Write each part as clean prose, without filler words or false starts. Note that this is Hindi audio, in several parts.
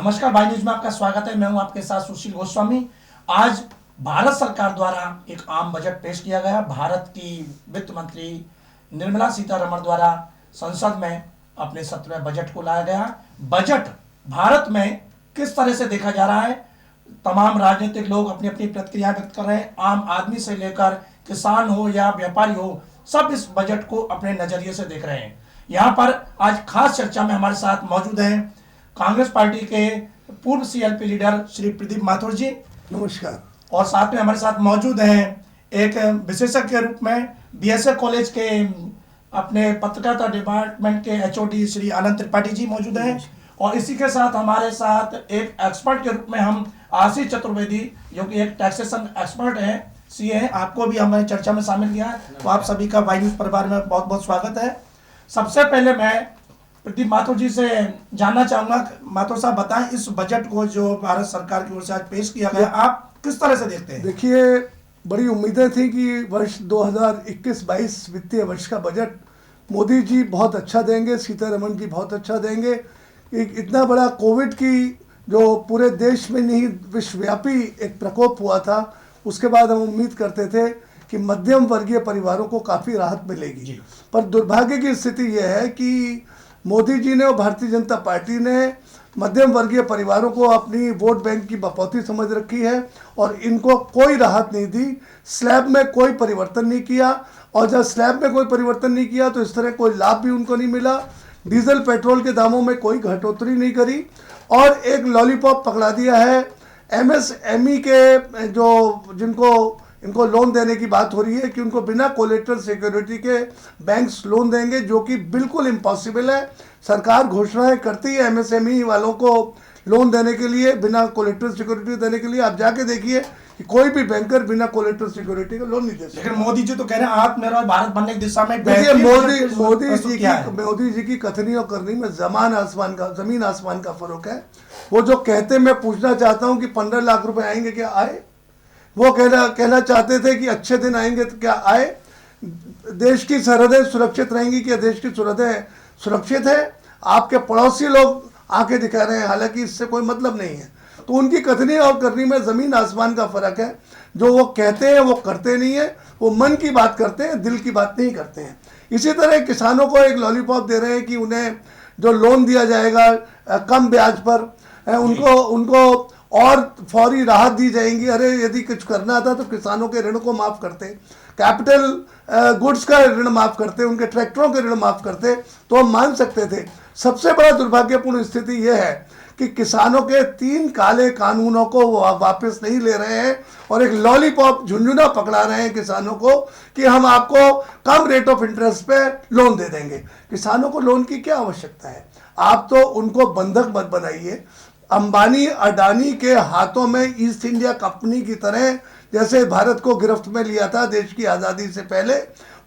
नमस्कार भाई न्यूज में आपका स्वागत है। मैं हूं आपके साथ सुशील गोस्वामी। आज भारत सरकार द्वारा एक आम बजट पेश किया गया। भारत की वित्त मंत्री निर्मला सीतारमण द्वारा संसद में अपने सत्र में बजट को लाया गया। बजट भारत में किस तरह से देखा जा रहा है, तमाम राजनीतिक लोग अपनी अपनी प्रतिक्रिया व्यक्त कर रहे हैं। आम आदमी से लेकर किसान हो या व्यापारी हो, सब इस बजट को अपने नजरिए से देख रहे हैं। यहाँ पर आज खास चर्चा में हमारे साथ मौजूद हैं कांग्रेस पार्टी के पूर्व सीएलपी लीडर श्री प्रदीप माथुर जी, नमस्कार। और साथ में हमारे साथ मौजूद हैं एक विशेषज्ञ के रूप में बीएसए कॉलेज के अपने पत्रकारिता डिपार्टमेंट के एचओडी श्री आनंद त्रिपाठी जी मौजूद हैं, और इसी के साथ हमारे साथ एक एक्सपर्ट के रूप में हम आशीष चतुर्वेदी, जो कि एक टैक्सेशन एक्सपर्ट है, सीए हैं, आपको भी हमारी चर्चा में शामिल किया है। तो आप सभी का वाई न्यूज परिवार में बहुत बहुत स्वागत है। सबसे पहले मैं प्रदीप माथुर जी से जानना चाहूंगा। माथुर साहब बताएं, इस बजट को जो भारत सरकार की ओर से आज पेश किया गया, आप किस तरह से देखते हैं? देखिए, बड़ी उम्मीदें थी कि वर्ष 2021-22 वित्तीय वर्ष का बजट मोदी जी बहुत अच्छा देंगे, सीतारमण जी बहुत अच्छा देंगे। एक इतना बड़ा कोविड की जो पूरे देश में नहीं विश्वव्यापी एक प्रकोप हुआ था, उसके बाद हम उम्मीद करते थे कि मध्यम वर्गीय परिवारों को काफ़ी राहत मिलेगी। पर दुर्भाग्य की स्थिति यह है कि मोदी जी ने और भारतीय जनता पार्टी ने मध्यम वर्गीय परिवारों को अपनी वोट बैंक की बपौती समझ रखी है और इनको कोई राहत नहीं दी। स्लैब में कोई परिवर्तन नहीं किया, और जब स्लैब में कोई परिवर्तन नहीं किया तो इस तरह कोई लाभ भी उनको नहीं मिला। डीजल पेट्रोल के दामों में कोई घटोतरी नहीं करी, और एक लॉलीपॉप पकड़ा दिया है एमएसएमई के जिनको इनको लोन देने की बात हो रही है कि उनको बिना कोलेटरल सिक्योरिटी के बैंक्स लोन देंगे, जो कि बिल्कुल इम्पॉसिबल है। सरकार घोषणाएं करती है एमएसएमई वालों को लोन देने के लिए, बिना कोलेटरल सिक्योरिटी देने के लिए। आप जाके देखिए कि कोई भी बैंकर बिना कोलेटरल सिक्योरिटी का लोन नहीं दे सकता। लेकिन मोदी जी तो कह रहे हैं आत्मनिर्भर भारत बनने की दिशा में। देखिए, मोदी जी की कथनी और करनी में जमीन आसमान का फर्क है। वो जो कहते, मैं पूछना चाहता हूँ कि 15 लाख रुपए आएंगे, क्या आए? वो कहना चाहते थे कि अच्छे दिन आएंगे, तो क्या आए? देश की सरहदें सुरक्षित रहेंगी, क्या देश की सरहदें सुरक्षित है? आपके पड़ोसी लोग आंखें दिखा रहे हैं, हालांकि इससे कोई मतलब नहीं है। तो उनकी कथनी और करनी में जमीन आसमान का फर्क है। जो वो कहते हैं वो करते नहीं है, वो मन की बात करते हैं, दिल की बात नहीं करते हैं। इसी तरह किसानों को एक लॉलीपॉप दे रहे हैं कि उन्हें जो लोन दिया जाएगा कम ब्याज पर, उनको और फौरी राहत दी जाएंगी। अरे, यदि कुछ करना था तो किसानों के ऋण को माफ़ करते, कैपिटल गुड्स का ऋण माफ़ करते, उनके ट्रैक्टरों के ऋण माफ़ करते, तो हम मान सकते थे। सबसे बड़ा दुर्भाग्यपूर्ण स्थिति यह है कि किसानों के 3 काले कानूनों को वो वापस नहीं ले रहे हैं, और एक लॉलीपॉप झुंझुना पकड़ा रहे हैं किसानों को कि हम आपको कम रेट ऑफ इंटरेस्ट पे लोन दे देंगे। किसानों को लोन की क्या आवश्यकता है? आप तो उनको बंधक मत बनाइए। अंबानी अडानी के हाथों में ईस्ट इंडिया कंपनी की तरह, जैसे भारत को गिरफ्त में लिया था देश की आज़ादी से पहले,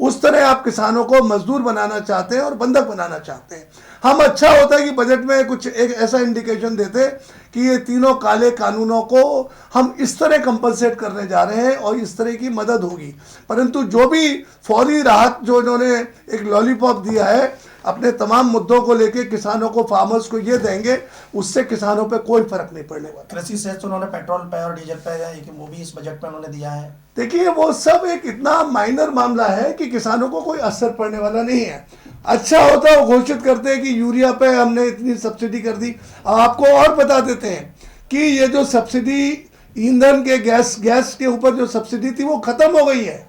उस तरह आप किसानों को मजदूर बनाना चाहते हैं और बंधक बनाना चाहते हैं। हम अच्छा होता है कि बजट में कुछ एक ऐसा इंडिकेशन देते कि ये तीनों काले कानूनों को हम इस तरह कंपनसेट करने जा रहे हैं और इस तरह की मदद होगी। परंतु जो भी फौरी राहत जो इन्होंने एक लॉलीपॉप दिया है अपने तमाम मुद्दों को लेके, किसानों को, फार्मर्स को ये देंगे, उससे किसानों पे कोई फर्क नहीं पड़ने वाला। कृषि सेस तो उन्होंने पेट्रोल पे और डीजल पे, वो भी इस बजट में उन्होंने दिया है। देखिए, वो सब एक इतना माइनर मामला है कि किसानों को कोई असर पड़ने वाला नहीं है। अच्छा होता है वो घोषित करते हैं कि यूरिया पे हमने इतनी सब्सिडी कर दी। अब आपको और बता देते हैं कि ये जो सब्सिडी ईंधन के गैस के ऊपर जो सब्सिडी थी वो खत्म हो गई है।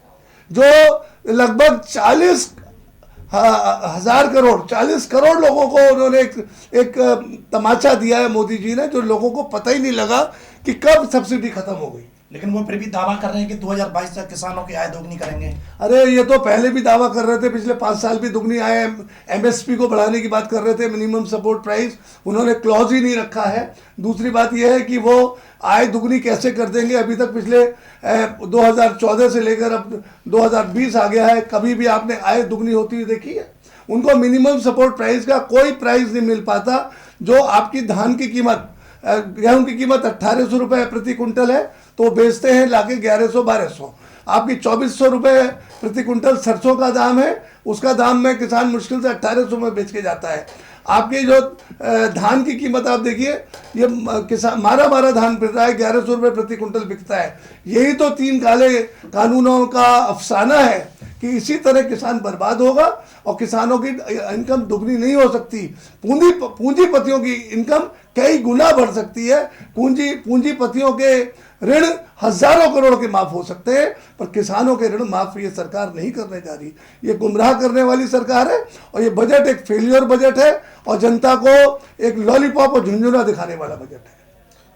जो लगभग 40 करोड़ लोगों को उन्होंने एक तमाचा दिया है मोदी जी ने, जो लोगों को पता ही नहीं लगा कि कब सब्सिडी खत्म हो गई। लेकिन वो फिर भी दावा कर रहे हैं कि 2022 तक किसानों की आय दोगुनी करेंगे। अरे, ये तो पहले भी दावा कर रहे थे, पिछले 5 साल भी दुगनी आय, एमएसपी को बढ़ाने की बात कर रहे थे, मिनिमम सपोर्ट प्राइस, उन्होंने क्लॉज ही नहीं रखा है। दूसरी बात यह है कि वो आय दुगनी कैसे कर देंगे। अभी तक पिछले 2014 से लेकर अब 2020 आ गया है, कभी भी आपने आय दुगनी होती हुई देखी है? उनको मिनिमम सपोर्ट प्राइस का कोई प्राइस नहीं मिल पाता। जो आपकी धान की कीमत, गेहूं की कीमत 1800 रुपये प्रति कुंटल है, तो बेचते हैं लाके 1100-1200। आपकी 2400 रुपये प्रति कुंटल सरसों का दाम है, उसका दाम में किसान मुश्किल से 1800 में बेच के जाता है। आपके जो धान की कीमत आप देखिए, ये किसान मारा धान बिक रहा है, 1100 रुपये प्रति कुंटल बिकता है। यही तो 3 काले कानूनों का अफसाना है कि इसी तरह किसान बर्बाद होगा और किसानों की इनकम दुगनी नहीं हो सकती। पूंजीपतियों की इनकम कई गुना बढ़ सकती है। पूंजीपतियों के ऋण हजारों करोड़ के माफ हो सकते हैं, पर किसानों के ऋण माफ ये सरकार नहीं करने जा रही। ये गुमराह करने वाली सरकार है और ये बजट एक फेलियर बजट है और जनता को एक लॉलीपॉप और झुंझुना दिखाने वाला बजट है।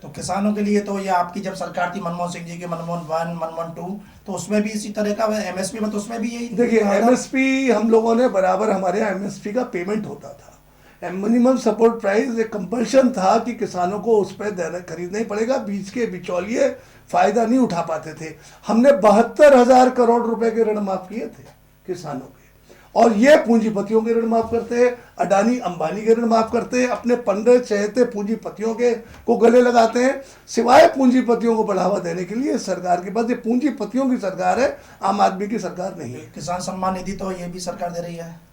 तो किसानों के लिए तो ये आपकी जब सरकार थी मनमोहन सिंह जी की, मनमोहन 1, मनमोहन 2, तो उसमें भी इसी तरह का एमएसपी में, तो उसमें भी यही देखिए एमएसपी हम लोगों ने बराबर, हमारे यहाँ एमएसपी का पेमेंट होता था। मिनिमम सपोर्ट प्राइस एक कंपल्शन था कि किसानों को उस पर खरीदना ही पड़ेगा, बीच के बिचौलिए फायदा नहीं उठा पाते थे। हमने 72,000 करोड़ रुपए के ऋण माफ किए थे किसानों के, और ये पूंजीपतियों के ऋण माफ करते हैं, अडानी अंबानी के ऋण माफ करते हैं, अपने 15 चहेते पूंजीपतियों के को गले लगाते हैं। सिवाय पूंजीपतियों को बढ़ावा देने के लिए सरकार के पास, ये पूंजीपतियों की सरकार है, आम आदमी की सरकार नहीं है। किसान सम्मान निधि तो ये भी सरकार दे रही है।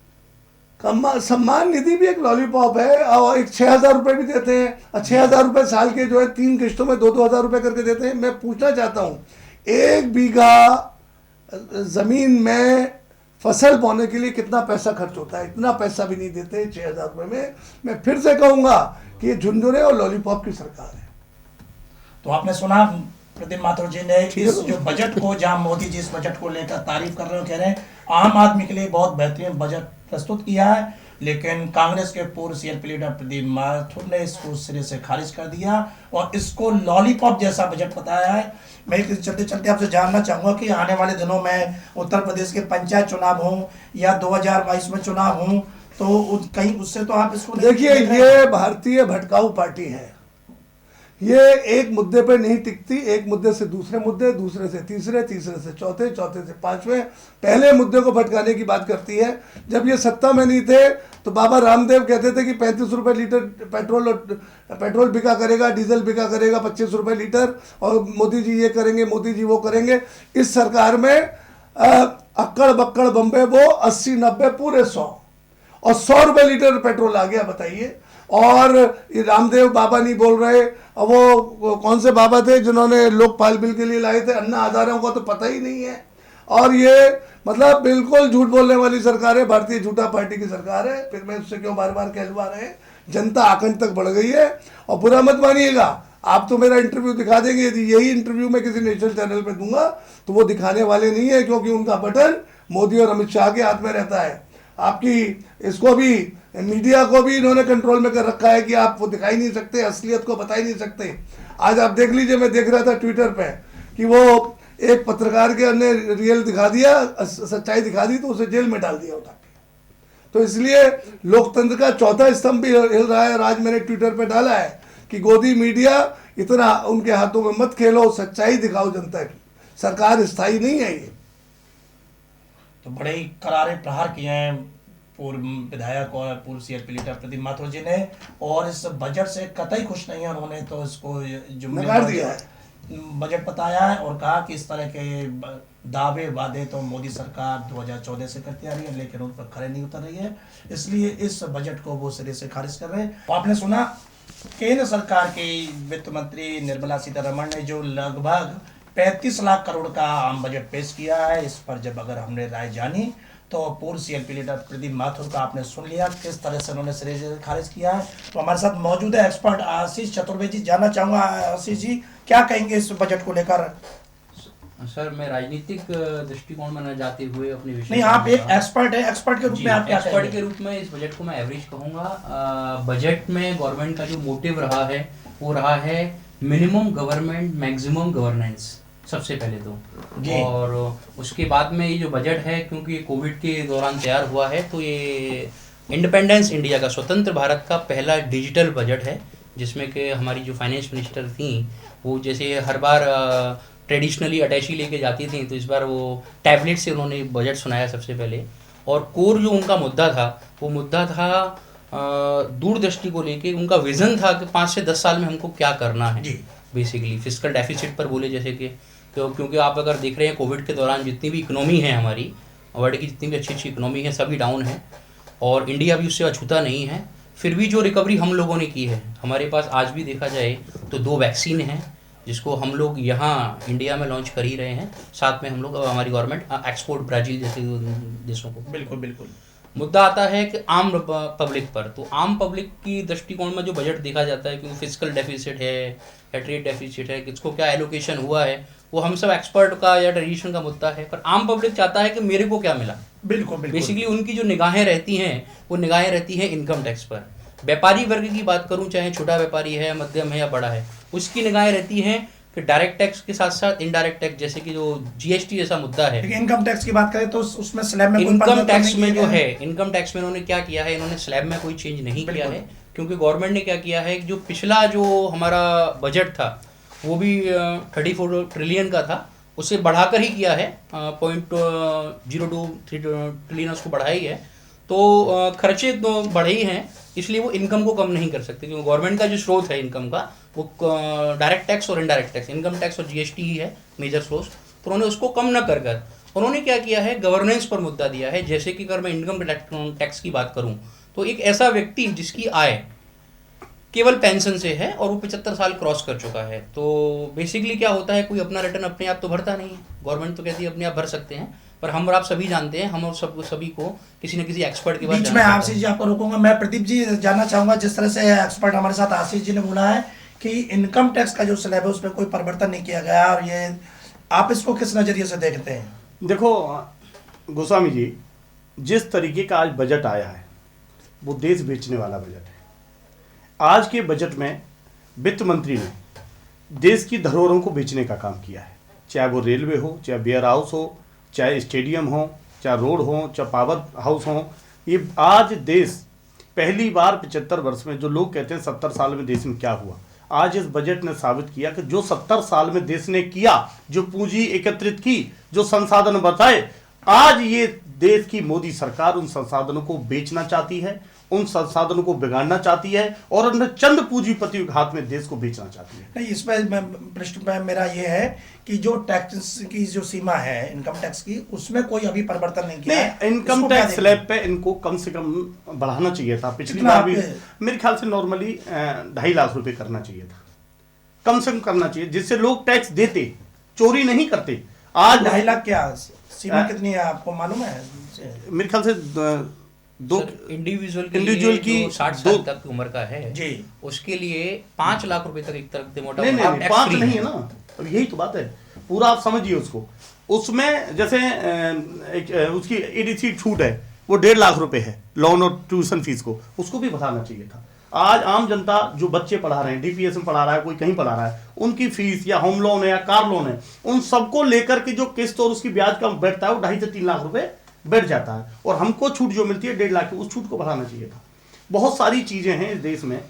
सम्मान निधि भी एक लॉलीपॉप है, और एक 6,000 रुपये भी देते हैं, और 6,000 रुपये साल के जो है 3 किश्तों में 2-2 हज़ार रुपये करके देते हैं। मैं पूछना चाहता हूँ, 1 बीघा जमीन में फसल बोने के लिए कितना पैसा खर्च होता है? इतना पैसा भी नहीं देते 6,000 रुपये में। मैं फिर से कहूँगा कि ये झुंझुने और लॉलीपॉप की सरकार है। तो आपने सुना प्रदीप माथुर जी ने इस जो बजट को, जहां मोदी जी इस बजट को लेकर तारीफ कर रहे हो, कह रहे हैं आम आदमी के लिए बहुत बेहतरीन बजट प्रस्तुत किया है, लेकिन कांग्रेस के पूर्व सीएलपी लीडर प्रदीप माथुर ने इसको सिरे से खारिज कर दिया और इसको लॉलीपॉप जैसा बजट बताया है। मैं चलते चलते आपसे जानना चाहूंगा कि आने वाले दिनों में उत्तर प्रदेश के पंचायत चुनाव हों या 2022 में चुनाव हों, तो कहीं उससे तो आप इसको देखिए, ये भारतीय भटकाऊ पार्टी है। ये एक मुद्दे पे नहीं टिकती, एक मुद्दे से दूसरे मुद्दे, दूसरे से तीसरे, तीसरे से चौथे, चौथे से पांचवें, पहले मुद्दे को भटकाने की बात करती है। जब ये सत्ता में नहीं थे तो बाबा रामदेव कहते थे कि 35 रुपये लीटर पेट्रोल बिका करेगा, डीजल बिका करेगा 25 रुपये लीटर, और मोदी जी ये करेंगे, मोदी जी वो करेंगे। इस सरकार में अक्कड़ बक्कड़ बम्बे वो 80-90 पूरे 100, और 100 रुपये लीटर पेट्रोल आ गया, बताइए। और ये रामदेव बाबा नहीं बोल रहे, वो कौन से बाबा थे जिन्होंने लोकपाल बिल के लिए लाए थे? अन्ना हजारे को तो पता ही नहीं है। और ये मतलब बिल्कुल झूठ बोलने वाली सरकार है, भारतीय झूठा पार्टी की सरकार है। फिर मैं उससे क्यों बार बार कहलवा रहे हैं? जनता आकंठ तक बढ़ गई है। और बुरा मत मानिएगा, आप तो मेरा इंटरव्यू दिखा देंगे, यदि यही इंटरव्यू मैं किसी नेशनल चैनल पे दूंगा तो वो दिखाने वाले नहीं है, क्योंकि उनका बटन मोदी और अमित शाह के हाथ में रहता है। आपकी इसको भी, मीडिया को भी इन्होंने कंट्रोल में कर रखा है कि आप वो दिखाई नहीं सकते, असलियत को बता ही नहीं सकते। आज आप देख लीजिए, मैं देख रहा था ट्विटर पे कि वो एक पत्रकार के ने रियल दिखा दिया, सच्चाई दिखा दी, तो उसे जेल में डाल दिया उठा के। तो इसलिए लोकतंत्र का चौथा स्तंभ भी हिल रहा है। और आज मैंने ट्विटर पे डाला है कि गोदी मीडिया इतना उनके हाथों में मत खेलो, सच्चाई दिखाओ जनता की। सरकार स्थायी नहीं है ये। तो बड़े ही करारे प्रहार किए हैं पूर्व विधायक और पूर्व सीएलपी लीडर प्रदीप माथुर जी ने, और इस बजट से कतई खुश नहीं है उन्होंने। तो इसको नकार दिया है, बजट बताया है और कहा कि इस तरह के दावे वादे तो मोदी सरकार 2014 से करती आ रही है, लेकिन उन पर खरे नहीं उतर रही है, इसलिए इस बजट को वो सिरे से खारिज कर रहे हैं। आपने सुना केंद्र सरकार की वित्त मंत्री निर्मला सीतारमण ने जो लगभग 35 लाख करोड़ का आम बजट पेश किया है, इस पर जब अगर हमने राय जानी तो पूर्व सीएलपी लीडर प्रदीप माथुर का आपने सुन लिया किस तरह से उन्होंने सिरे से खारिज किया है। तो हमारे साथ मौजूद है एक्सपर्ट आशीष चतुर्वेदी जी। जानना चाहूंगा आशीष जी, क्या कहेंगे इस बजट को लेकर? सर, मैं राजनीतिक दृष्टिकोण में न जाते हुए अपने विषय नहीं, आप एक एक्सपर्ट है, एक्सपर्ट के रूप में आप क्या कहेंगे? एक्सपर्ट के रूप में इस बजट को मैं एवरेज कहूँगा। बजट में गवर्नमेंट का जो मोटिव रहा है वो रहा है मिनिमम गवर्नमेंट मैक्सिमम गवर्नेंस, सबसे पहले तो। और उसके बाद में ये जो बजट है, क्योंकि ये कोविड के दौरान तैयार हुआ है, तो ये इंडिपेंडेंस इंडिया का, स्वतंत्र भारत का पहला डिजिटल बजट है, जिसमें कि हमारी जो फाइनेंस मिनिस्टर थी वो जैसे हर बार ट्रेडिशनली अटैची लेके जाती थी, तो इस बार वो टैबलेट से उन्होंने बजट सुनाया सबसे पहले। और कोर जो उनका मुद्दा था वो मुद्दा था दूरदृष्टि को लेके। उनका विजन था कि 5 से 10 साल में हमको क्या करना है। बेसिकली फिस्कल डेफिसिट पर बोले, जैसे कि क्योंकि आप अगर देख रहे हैं कोविड के दौरान जितनी भी इकोनॉमी है हमारी वर्ल्ड की, जितनी भी अच्छी अच्छी इकोनॉमी है, सभी डाउन है, और इंडिया भी उससे अछूता नहीं है। फिर भी जो रिकवरी हम लोगों ने की है, हमारे पास आज भी देखा जाए तो 2 वैक्सीन हैं जिसको हम लोग यहाँ इंडिया में लॉन्च कर ही रहे हैं। साथ में हम लोग हमारी गवर्नमेंट एक्सपोर्ट ब्राज़ील जैसे देशों को। बिल्कुल बिल्कुल। मुद्दा आता है कि आम पब्लिक पर, तो आम पब्लिक की दृष्टिकोण में जो बजट देखा जाता है, क्योंकि फिजिकल डेफिसिट है या ट्रेड डेफिसिट है, किसको क्या एलोकेशन हुआ है, वो हम सब एक्सपर्ट का या ट्रेडिशन का मुद्दा है, पर आम पब्लिक चाहता है कि मेरे को क्या मिला। बिल्कुल बिल्कुल। बेसिकली उनकी जो निगाहें रहती हैं वो निगाहें रहती हैं इनकम टैक्स पर। व्यापारी वर्ग की बात करूं, चाहे छोटा व्यापारी है, मध्यम है या बड़ा है, उसकी निगाहें रहती हैं कि डायरेक्ट टैक्स के साथ साथ इनडायरेक्ट टैक्स, जैसे कि जो जीएसटी जैसा मुद्दा है। इनकम टैक्स की बात करें तो उसमें स्लैब में इनकम टैक्स में जो है, इनकम टैक्स में इन्होंने क्या किया है, इन्होंने स्लैब में कोई चेंज नहीं किया है, क्योंकि गवर्नमेंट ने क्या किया है कि जो पिछला जो हमारा बजट था वो भी 34 ट्रिलियन का था, उसे बढ़ाकर ही किया है, 0.023 ट्रिलियन उसको बढ़ाई है। तो खर्चे तो बढ़े ही हैं, इसलिए वो इनकम को कम नहीं कर सकते, क्योंकि गवर्नमेंट का जो स्रोत है इनकम का वो डायरेक्ट टैक्स और इनडायरेक्ट टैक्स, इनकम टैक्स और जीएसटी ही है मेजर सोर्स। तो उन्होंने उसको कम न कर कर उन्होंने क्या किया है, गवर्नेंस पर मुद्दा दिया है। जैसे कि अगर मैं इनकम टैक्स की बात करूं तो एक ऐसा व्यक्ति जिसकी आय केवल पेंशन से है और वो 75 साल क्रॉस कर चुका है, तो बेसिकली क्या होता है, कोई अपना रिटर्न अपने आप तो भरता नहीं है। गवर्नमेंट तो कहती है अपने आप भर सकते हैं, पर हम और आप सभी जानते हैं, हम और सभी को किसी न किसी एक्सपर्ट के पास बीच में आशीष जी आपको रोकूंगा, मैं प्रदीप जी जानना चाहूंगा, जिस तरह से एक्सपर्ट हमारे साथ आशीष जी ने बोला है कि इनकम टैक्स का जो स्लैब है उसमें कोई परिवर्तन नहीं किया गया, और ये आप इसको किस नजरिए से देखते हैं? देखो गोस्वामी जी, जिस तरीके का आज बजट आया है वो देश बेचने वाला बजट है। आज के बजट में वित्त मंत्री ने देश की धरोहरों को बेचने का काम किया है, चाहे वो रेलवे हो, चाहे वेयर हाउस हो, चाहे स्टेडियम हो, चाहे रोड हो, चाहे पावर हाउस हो। ये आज देश पहली बार 75 वर्ष में, जो लोग कहते हैं 70 साल में देश में क्या हुआ, आज इस बजट ने साबित किया कि जो 70 साल में देश ने किया, जो पूंजी एकत्रित की, जो संसाधन बताए, आज ये देश की मोदी सरकार उन संसाधनों को बेचना चाहती है, उन संसाधनों को बिगाड़ना चाहती है और उन चंद पूंजीपतियों के हाथ में देश को बेचना चाहती है। नहीं, इसमें प्रश्न मेरा ये है कि जो टैक्स की जो सीमा है इनकम टैक्स की, उसमें कोई अभी परिवर्तन नहीं किया है। इनकम टैक्स स्लैब पे इनको कम से कम बढ़ाना चाहिए था। पिछली बार भी मेरे ख्याल से नॉर्मली 2.5 लाख रुपए करना चाहिए था, कम से कम करना चाहिए, जिससे लोग टैक्स देते, चोरी नहीं करते। आज 2.5 लाख क्या सीमा कितनी है आपको मालूम है? मेरे ख्याल से दो इंडिविजुअल की 60 साल तक की उम्र का है जी, उसके लिए 5 लाख रुपए तक एक तरह से मोटा नहीं 5 नहीं है ना, अब यही तो बात है, पूरा आप समझिए उसको। उसमें जैसे उसकी ईडीसी छूट है वो 1.5 लाख रुपए है, लोन और ट्यूशन फीस को, उसको भी बढ़ाना चाहिए था। आज आम जनता जो बच्चे पढ़ा रहे हैं, डीपीएस में पढ़ा रहा है, कोई कहीं पढ़ा रहा है, उनकी फीस या होम लोन है या कार लोन है, उन सबको लेकर के जो किस्त और उसकी ब्याज कम बैठता है वो 2.5 से 3 लाख रुपए बैठ जाता है, और हमको छूट जो मिलती है 1.5 लाख की, उस छूट को बढ़ाना चाहिए था। बहुत सारी चीजें हैं इस देश में।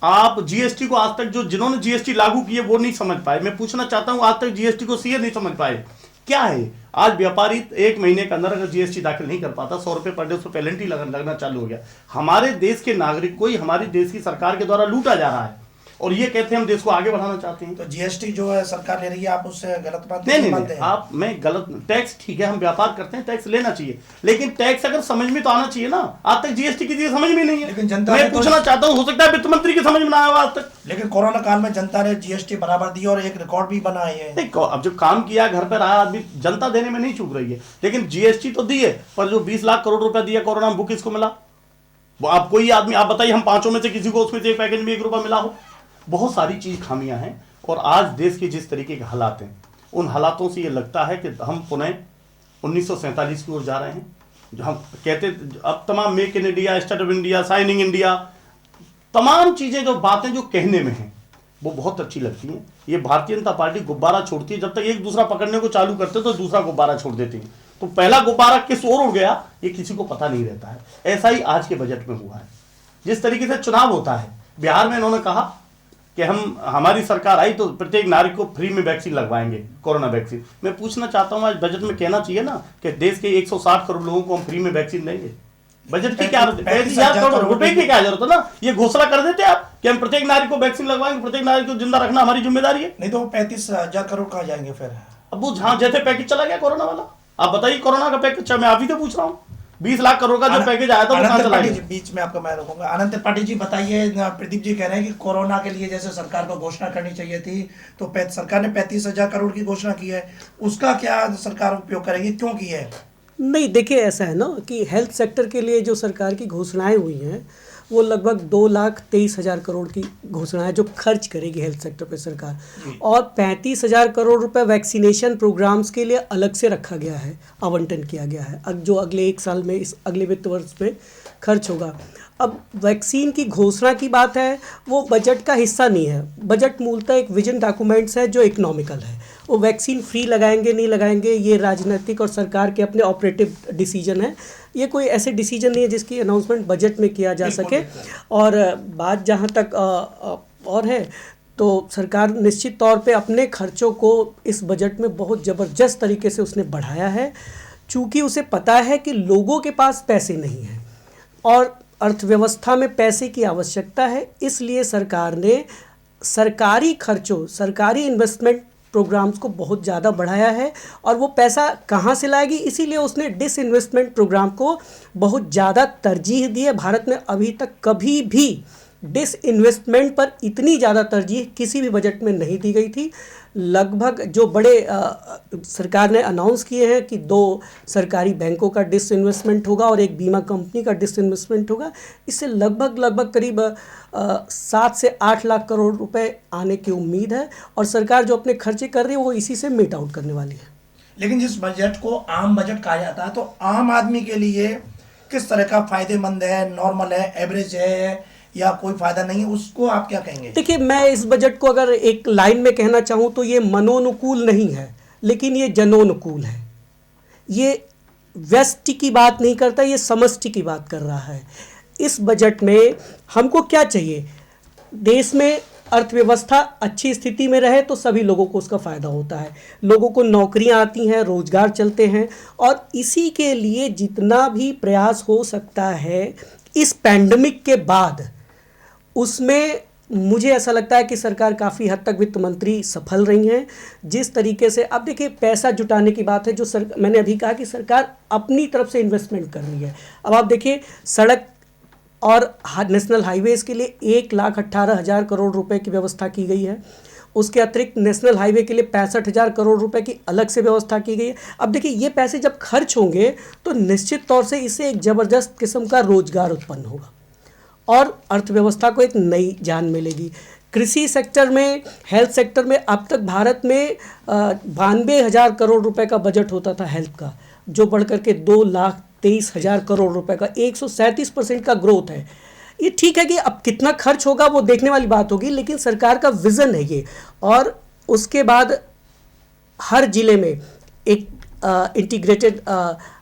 आप जीएसटी को आज तक जो जिन्होंने जीएसटी लागू किए वो नहीं समझ पाए। मैं पूछना चाहता हूं, आज तक जीएसटी को सीए नहीं समझ पाए क्या है। आज व्यापारी 1 महीने के अंदर अगर जीएसटी दाखिल नहीं कर पाता, 100 रुपए पर डे उस पर पेनल्टी लगना चालू हो गया। हमारे देश के नागरिक को ही हमारी देश की सरकार के द्वारा लूटा जा रहा है, और ये कहते हैं हम देश को आगे बढ़ाना चाहते हैं। तो जीएसटी जो है सरकार ले रही है, आप उससे गलत बात नहीं आप, मैं गलत, टैक्स ठीक है, हम व्यापार करते हैं, टैक्स लेना चाहिए, लेकिन टैक्स अगर समझ में तो आना चाहिए ना। आज तक जीएसटी की चीज समझ में नहीं है, लेकिन जनता मैं पूछना चाहता हूँ, हो सकता है वित्त मंत्री की समझ में ना आया आज तक, लेकिन कोरोना काल में जनता ने जीएसटी बराबर दी और एक रिकॉर्ड भी बना है। अब जो काम किया घर पर रहा आदमी, जनता देने में नहीं चूक रही है, लेकिन जीएसटी तो दी है, पर जो 20 लाख करोड़ रुपया दिया कोरोना में, वो किसको मिला? वो आप कोई आदमी, आप बताइए, हम पांचों में से किसी को उसमें से एक पैकेज में 1 रुपया मिला हो? बहुत सारी चीज खामियां हैं, और आज देश के जिस तरीके के हालात हैं, उन हालातों से ये लगता है कि हम पुनः 1947 की ओर जा रहे हैं। जो हम कहते, अब तमाम make in India, startup India, signing India, तमाम चीजें जो बातें जो कहने में हैं वो बहुत अच्छी लगती हैं। ये भारतीय जनता पार्टी गुब्बारा छोड़ती है, जब तक एक दूसरा पकड़ने को चालू करते तो दूसरा गुब्बारा छोड़ देती है, तो पहला गुब्बारा किस ओर उड़ गया ये किसी को पता नहीं रहता है। ऐसा ही आज के बजट में हुआ है। जिस तरीके से चुनाव होता है, बिहार में इन्होंने कहा कि हमारी सरकार आई तो प्रत्येक नागरिक को फ्री में वैक्सीन लगवाएंगे, कोरोना वैक्सीन। मैं पूछना चाहता हूं, आज बजट में कहना चाहिए ना कि देश के 160 करोड़ लोगों को हम फ्री में वैक्सीन देंगे। बजट की क्या 35,000 करोड़ रुपए की क्या जरूरत है ना, ये घोषणा कर देते आप कि हम प्रत्येक नागरिक को वैक्सीन लगवाएंगे, प्रत्येक नागरिक को जिंदा रखना हमारी जिम्मेदारी है। नहीं तो 35,000 करोड़ कहाँ जाएंगे फिर? अब वो जहां जैसे पैकेज चला गया कोरोना वाला, आप बताइए, कोरोना का पैकेज, मैं आप ही से पूछ रहा हूँ, 20 लाख करोड़ का जो पैकेज आया था वो अनंत कहाँ चला त्रिपाठी गया? जी, बीच में आपका मैं रोकूंगा। अनंत त्रिपाठी जी बताइए, प्रदीप जी कह रहे हैं कि कोरोना के लिए जैसे सरकार को घोषणा करनी चाहिए थी, तो सरकार ने 35,000 करोड़ की घोषणा की है, उसका क्या सरकार उपयोग करेगी, क्यों की है? नहीं, देखिए ऐसा है ना कि हेल्थ सेक्टर के लिए जो सरकार की घोषणाएं हुई हैं वो लगभग 2,23,000 करोड़ की घोषणाएं जो खर्च करेगी हेल्थ सेक्टर पे सरकार, और 35,000 करोड़ रुपए वैक्सीनेशन प्रोग्राम्स के लिए अलग से रखा गया है, आवंटन किया गया है, अब जो अगले 1 साल में, इस अगले वित्त वर्ष में खर्च होगा। अब वैक्सीन की घोषणा की बात है, वो बजट का हिस्सा नहीं है। बजट मूलतः एक विजन डॉक्यूमेंट्स है जो इकोनॉमिकल है। वो वैक्सीन फ्री लगाएंगे नहीं लगाएंगे ये राजनीतिक और सरकार के अपने ऑपरेटिव डिसीजन है। ये कोई ऐसे डिसीजन नहीं है जिसकी अनाउंसमेंट बजट में किया जा सके। और बात जहाँ तक और है तो सरकार निश्चित तौर पे अपने खर्चों को इस बजट में बहुत ज़बरदस्त तरीके से उसने बढ़ाया है, चूँकि उसे पता है कि लोगों के पास पैसे नहीं हैं और अर्थव्यवस्था में पैसे की आवश्यकता है। इसलिए सरकार ने सरकारी खर्चों, सरकारी इन्वेस्टमेंट प्रोग्राम्स को बहुत ज़्यादा बढ़ाया है। और वो पैसा कहाँ से लाएगी, इसीलिए उसने डिसइन्वेस्टमेंट प्रोग्राम को बहुत ज़्यादा तरजीह दी है। भारत में अभी तक कभी भी डिसइन्वेस्टमेंट पर इतनी ज़्यादा तरजीह किसी भी बजट में नहीं दी गई थी। लगभग जो बड़े सरकार ने अनाउंस किए हैं कि 2 सरकारी बैंकों का डिसइन्वेस्टमेंट होगा और एक बीमा कंपनी का डिसइन्वेस्टमेंट होगा, इससे लगभग करीब 7 से 8 लाख करोड़ रुपए आने की उम्मीद है। और सरकार जो अपने खर्चे कर रही है वो इसी से मीट आउट करने वाली है। लेकिन जिस बजट को आम बजट कहा जाता है, तो आम आदमी के लिए किस तरह का फायदेमंद है, नॉर्मल है, एवरेज है, या कोई फायदा नहीं है, उसको आप क्या कहेंगे? देखिए, मैं इस बजट को अगर एक लाइन में कहना चाहूँ तो ये मनोनुकूल नहीं है, लेकिन ये जनोनुकूल है। ये व्यष्टि की बात नहीं करता, ये समष्टि की बात कर रहा है। इस बजट में हमको क्या चाहिए, देश में अर्थव्यवस्था अच्छी स्थिति में रहे तो सभी लोगों को उसका फ़ायदा होता है, लोगों को नौकरियां आती हैं, रोजगार चलते हैं, और इसी के लिए जितना भी प्रयास हो सकता है इस पैंडेमिक के बाद, उसमें मुझे ऐसा लगता है कि सरकार काफ़ी हद तक वित्त मंत्री सफल रही हैं। जिस तरीके से अब देखिए पैसा जुटाने की बात है, जो मैंने अभी कहा कि सरकार अपनी तरफ से इन्वेस्टमेंट कर रही है। अब आप देखिए सड़क और नेशनल हाईवेज़ के लिए 1,18,000 करोड़ रुपए की व्यवस्था की गई है। उसके अतिरिक्त नेशनल हाईवे के लिए 65,000 करोड़ रुपए की अलग से व्यवस्था की गई है। अब देखिए ये पैसे जब खर्च होंगे तो निश्चित तौर से इससे एक ज़बरदस्त किस्म का रोजगार उत्पन्न होगा और अर्थव्यवस्था को एक नई जान मिलेगी। कृषि सेक्टर में, हेल्थ सेक्टर में अब तक भारत में 92,000 करोड़ रुपए का बजट होता था हेल्थ का, जो बढ़कर के 2,23,000 करोड़ रुपए का 137% का ग्रोथ है। ये ठीक है कि अब कितना खर्च होगा वो देखने वाली बात होगी, लेकिन सरकार का विज़न है ये। और उसके बाद हर ज़िले में एक इंटीग्रेटेड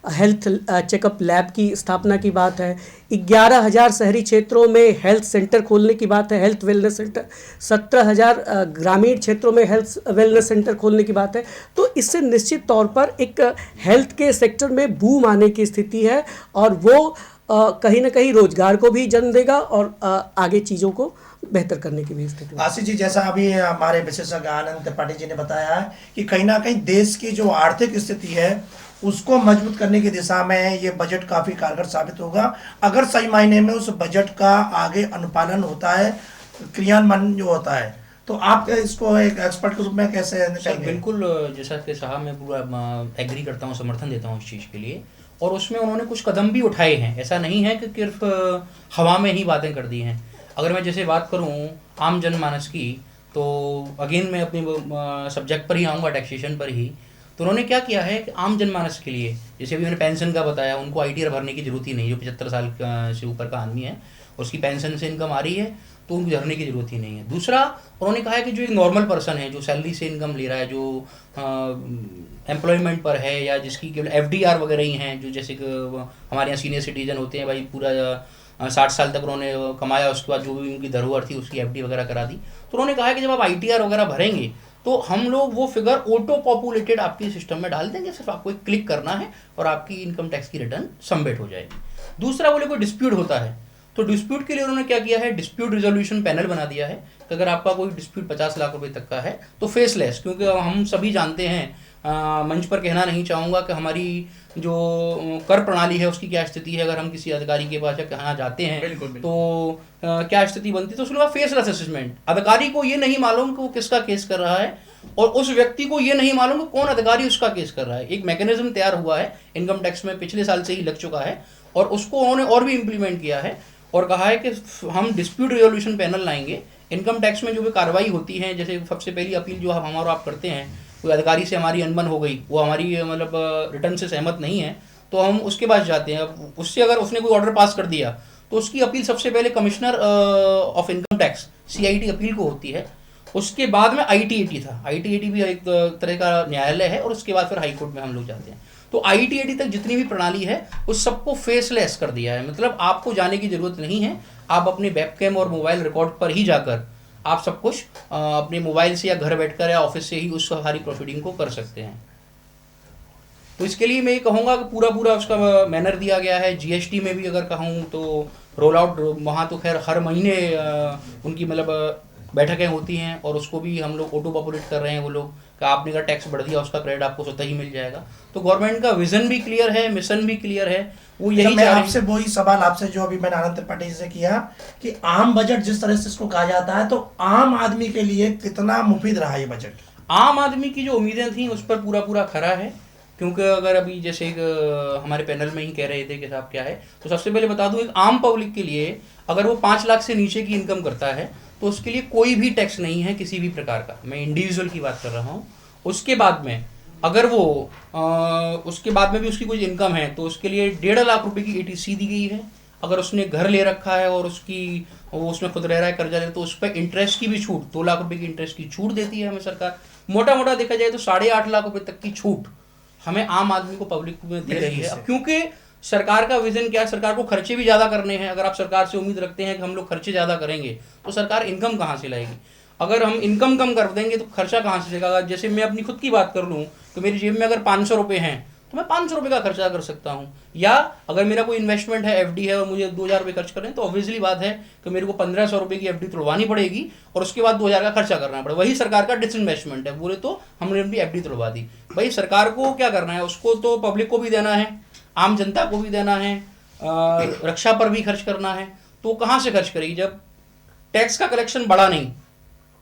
हेल्थ चेकअप लैब की स्थापना की बात है। 11,000 शहरी क्षेत्रों में हेल्थ सेंटर खोलने की बात है, हेल्थ वेलनेस सेंटर। 17,000 ग्रामीण क्षेत्रों में हेल्थ वेलनेस सेंटर खोलने की बात है। तो इससे निश्चित तौर पर एक हेल्थ के सेक्टर में बूम आने की स्थिति है और वो कहीं ना कहीं रोजगार को भी जन्म देगा और आगे चीज़ों को बेहतर करने की भी स्थिति। आशीष जी, जैसा अभी हमारे विशेषज्ञ आनंद त्रिपाठी जी ने बताया है कि कहीं ना कहीं देश की जो आर्थिक स्थिति है उसको मजबूत करने की दिशा में ये बजट काफ़ी कारगर साबित होगा, अगर सही मायने में उस बजट का आगे अनुपालन होता है, क्रियान्वयन जो होता है। तो आप इसको एक एक्सपर्ट के रूप में कैसे कहेंगे? बिल्कुल, जैसा कि साहब मैं पूरा एग्री करता हूँ, समर्थन देता हूँ इस चीज़ के लिए। और उसमें उन्होंने कुछ कदम भी उठाए हैं, ऐसा नहीं है कि सिर्फ हवा में ही बातें कर दी हैं। अगर मैं जैसे बात करूं आम जनमानस की, तो अगेन मैं अपने सब्जेक्ट पर ही आऊँगा, टैक्सेशन पर ही। तो उन्होंने क्या किया है कि आम जनमानस के लिए, जैसे अभी मैंने पेंशन का बताया, उनको ITR भरने की ज़रूरत ही नहीं। जो 75 साल से ऊपर का आदमी है, उसकी पेंशन से इनकम आ रही है, तो उनको भरने की ज़रूरत ही नहीं है। दूसरा, उन्होंने कहा है कि जो एक नॉर्मल पर्सन है, जो सैलरी से इनकम ले रहा है, जो एम्प्लॉयमेंट पर है, या जिसकी केवल FDR वगैरह ही हैं, जो जैसे कि हमारे यहाँ सीनियर सिटीजन होते हैं, भाई पूरा 60 साल तक उन्होंने कमाया, उसके बाद जो भी उनकी धरोहर थी उसकी FD वगैरह करा दी। तो उन्होंने कहा है कि जब आप ITR वगैरह भरेंगे तो हम लोग वो फिगर ऑटो पॉपुलेटेड आपके सिस्टम में डाल देंगे, सिर्फ आपको एक क्लिक करना है और आपकी इनकम टैक्स की रिटर्न सबमिट हो जाएगी। दूसरा, बोले कोई डिस्प्यूट होता है तो डिस्प्यूट के लिए उन्होंने क्या किया है, डिस्प्यूट रिजोल्यूशन पैनल बना दिया है कि अगर आपका कोई डिस्प्यूट 50 लाख रुपए तक का है तो फेसलेस, क्योंकि हम सभी जानते हैं मंच पर कहना नहीं चाहूँगा कि हमारी जो कर प्रणाली है उसकी क्या स्थिति है। अगर हम किसी अधिकारी के पास या कहाँ जाते हैं बिल्कुल, बिल्कुल। तो क्या स्थिति बनती है, तो उसके बाद फेसलेस असेसमेंट। अधिकारी को ये नहीं मालूम कि वो किसका केस कर रहा है और उस व्यक्ति को ये नहीं मालूम कि कौन अधिकारी उसका केस कर रहा है। एक मैकेनिज्म तैयार हुआ है इनकम टैक्स में, पिछले साल से ही लग चुका है और उसको उन्होंने और भी इम्प्लीमेंट किया है और कहा है कि हम डिस्प्यूट रिजोल्यूशन पैनल लाएंगे। इनकम टैक्स में जो भी कार्रवाई होती है, जैसे सबसे पहली अपील जो हम और आप करते हैं, कोई अधिकारी से हमारी अनबन हो गई, वो हमारी मतलब रिटर्न से सहमत नहीं है, तो हम उसके पास जाते हैं। अब उससे अगर उसने कोई ऑर्डर पास कर दिया तो उसकी अपील सबसे पहले commissioner of income tax CIT appeal को होती है। उसके बाद में ITAT था, ITAT भी एक तरह का न्यायालय है और उसके बाद फिर हाई कोर्ट में हम लोग जाते हैं। तो ITAT तक जितनी भी प्रणाली है उस सबको फेसलेस कर दिया है, मतलब आपको जाने की जरूरत नहीं है। आप अपने वेबकैम और मोबाइल रिकॉर्ड पर ही जाकर आप सब कुछ अपने मोबाइल से या घर बैठकर या ऑफिस से ही उस सारी प्रोसीडिंग को कर सकते हैं। तो इसके लिए मैं ये कहूँगा कि पूरा उसका मैनर दिया गया है। GST में भी अगर कहूँ तो रोल आउट, वहाँ तो खैर हर महीने उनकी मतलब बैठकें होती हैं और उसको भी हम लोग ऑटो पॉपुलेट कर रहे हैं। वो लोग कि आपने का टैक्स बढ़ दिया, उसका क्रेडिट आपको स्वतः ही मिल जाएगा। तो गवर्नमेंट का विजन भी क्लियर है, मिशन भी क्लियर है, वो यही मैं चाह रहे आपसे वही सवाल आपसे जो अभी मैंने आनंद त्रिपाठी जी से किया कि आम बजट जिस तरह से इसको कहा जाता है, तो आम आदमी के लिए कितना मुफीद रहा ये बजट? आम आदमी की जो उम्मीदें थी उस पर पूरा खरा है। क्योंकि अगर अभी जैसे हमारे पैनल में ही कह रहे थे कि साहब क्या है, तो सबसे पहले बता दूं, एक आम पब्लिक के लिए अगर वो 5 लाख से नीचे की इनकम करता है तो उसके लिए कोई भी टैक्स नहीं है किसी भी प्रकार का। मैं इंडिविजुअल की बात कर रहा हूँ। उसके बाद में अगर वो उसके बाद में भी उसकी कुछ इनकम है तो उसके लिए 1.5 लाख रुपए की ATC दी गई है। अगर उसने घर ले रखा है और उसमें खुद रह रहा है, कर्जा ले, तो उस पर इंटरेस्ट की भी छूट, 2 लाख रुपए की इंटरेस्ट की छूट देती है हमें सरकार। मोटा देखा जाए तो 8.5 लाख रुपए तक की छूट हमें आम आदमी को पब्लिक में दे रही है। अब क्योंकि सरकार का विजन क्या है, सरकार को खर्चे भी ज़्यादा करने हैं। अगर आप सरकार से उम्मीद रखते हैं कि हम लोग खर्चे ज़्यादा करेंगे तो सरकार इनकम कहाँ से लाएगी? अगर हम इनकम कम कर देंगे तो खर्चा कहाँ से लेगा? जैसे मैं अपनी खुद की बात कर लूँ तो मेरी जेब में अगर 500 रुपये हैं तो मैं 500 रुपये का खर्चा कर सकता हूँ। या अगर मेरा कोई इन्वेस्टमेंट है, FD है, और मुझे 2000 रुपये खर्च कर रहे हैं, तो ऑब्वियसली बात है कि मेरे को 1500 रुपये की FD तोड़वानी पड़ेगी और उसके बाद 2000 का खर्चा करना पड़ेगा। वही सरकार का डिसइन्वेस्टमेंट है। बोले तो हमने अपनी FD तोड़वा दी। भाई सरकार को क्या करना है? उसको तो पब्लिक को भी देना है, आम जनता को भी देना है, रक्षा पर भी खर्च करना है। तो कहाँ से खर्च करेगी जब टैक्स का कलेक्शन बढ़ा नहीं?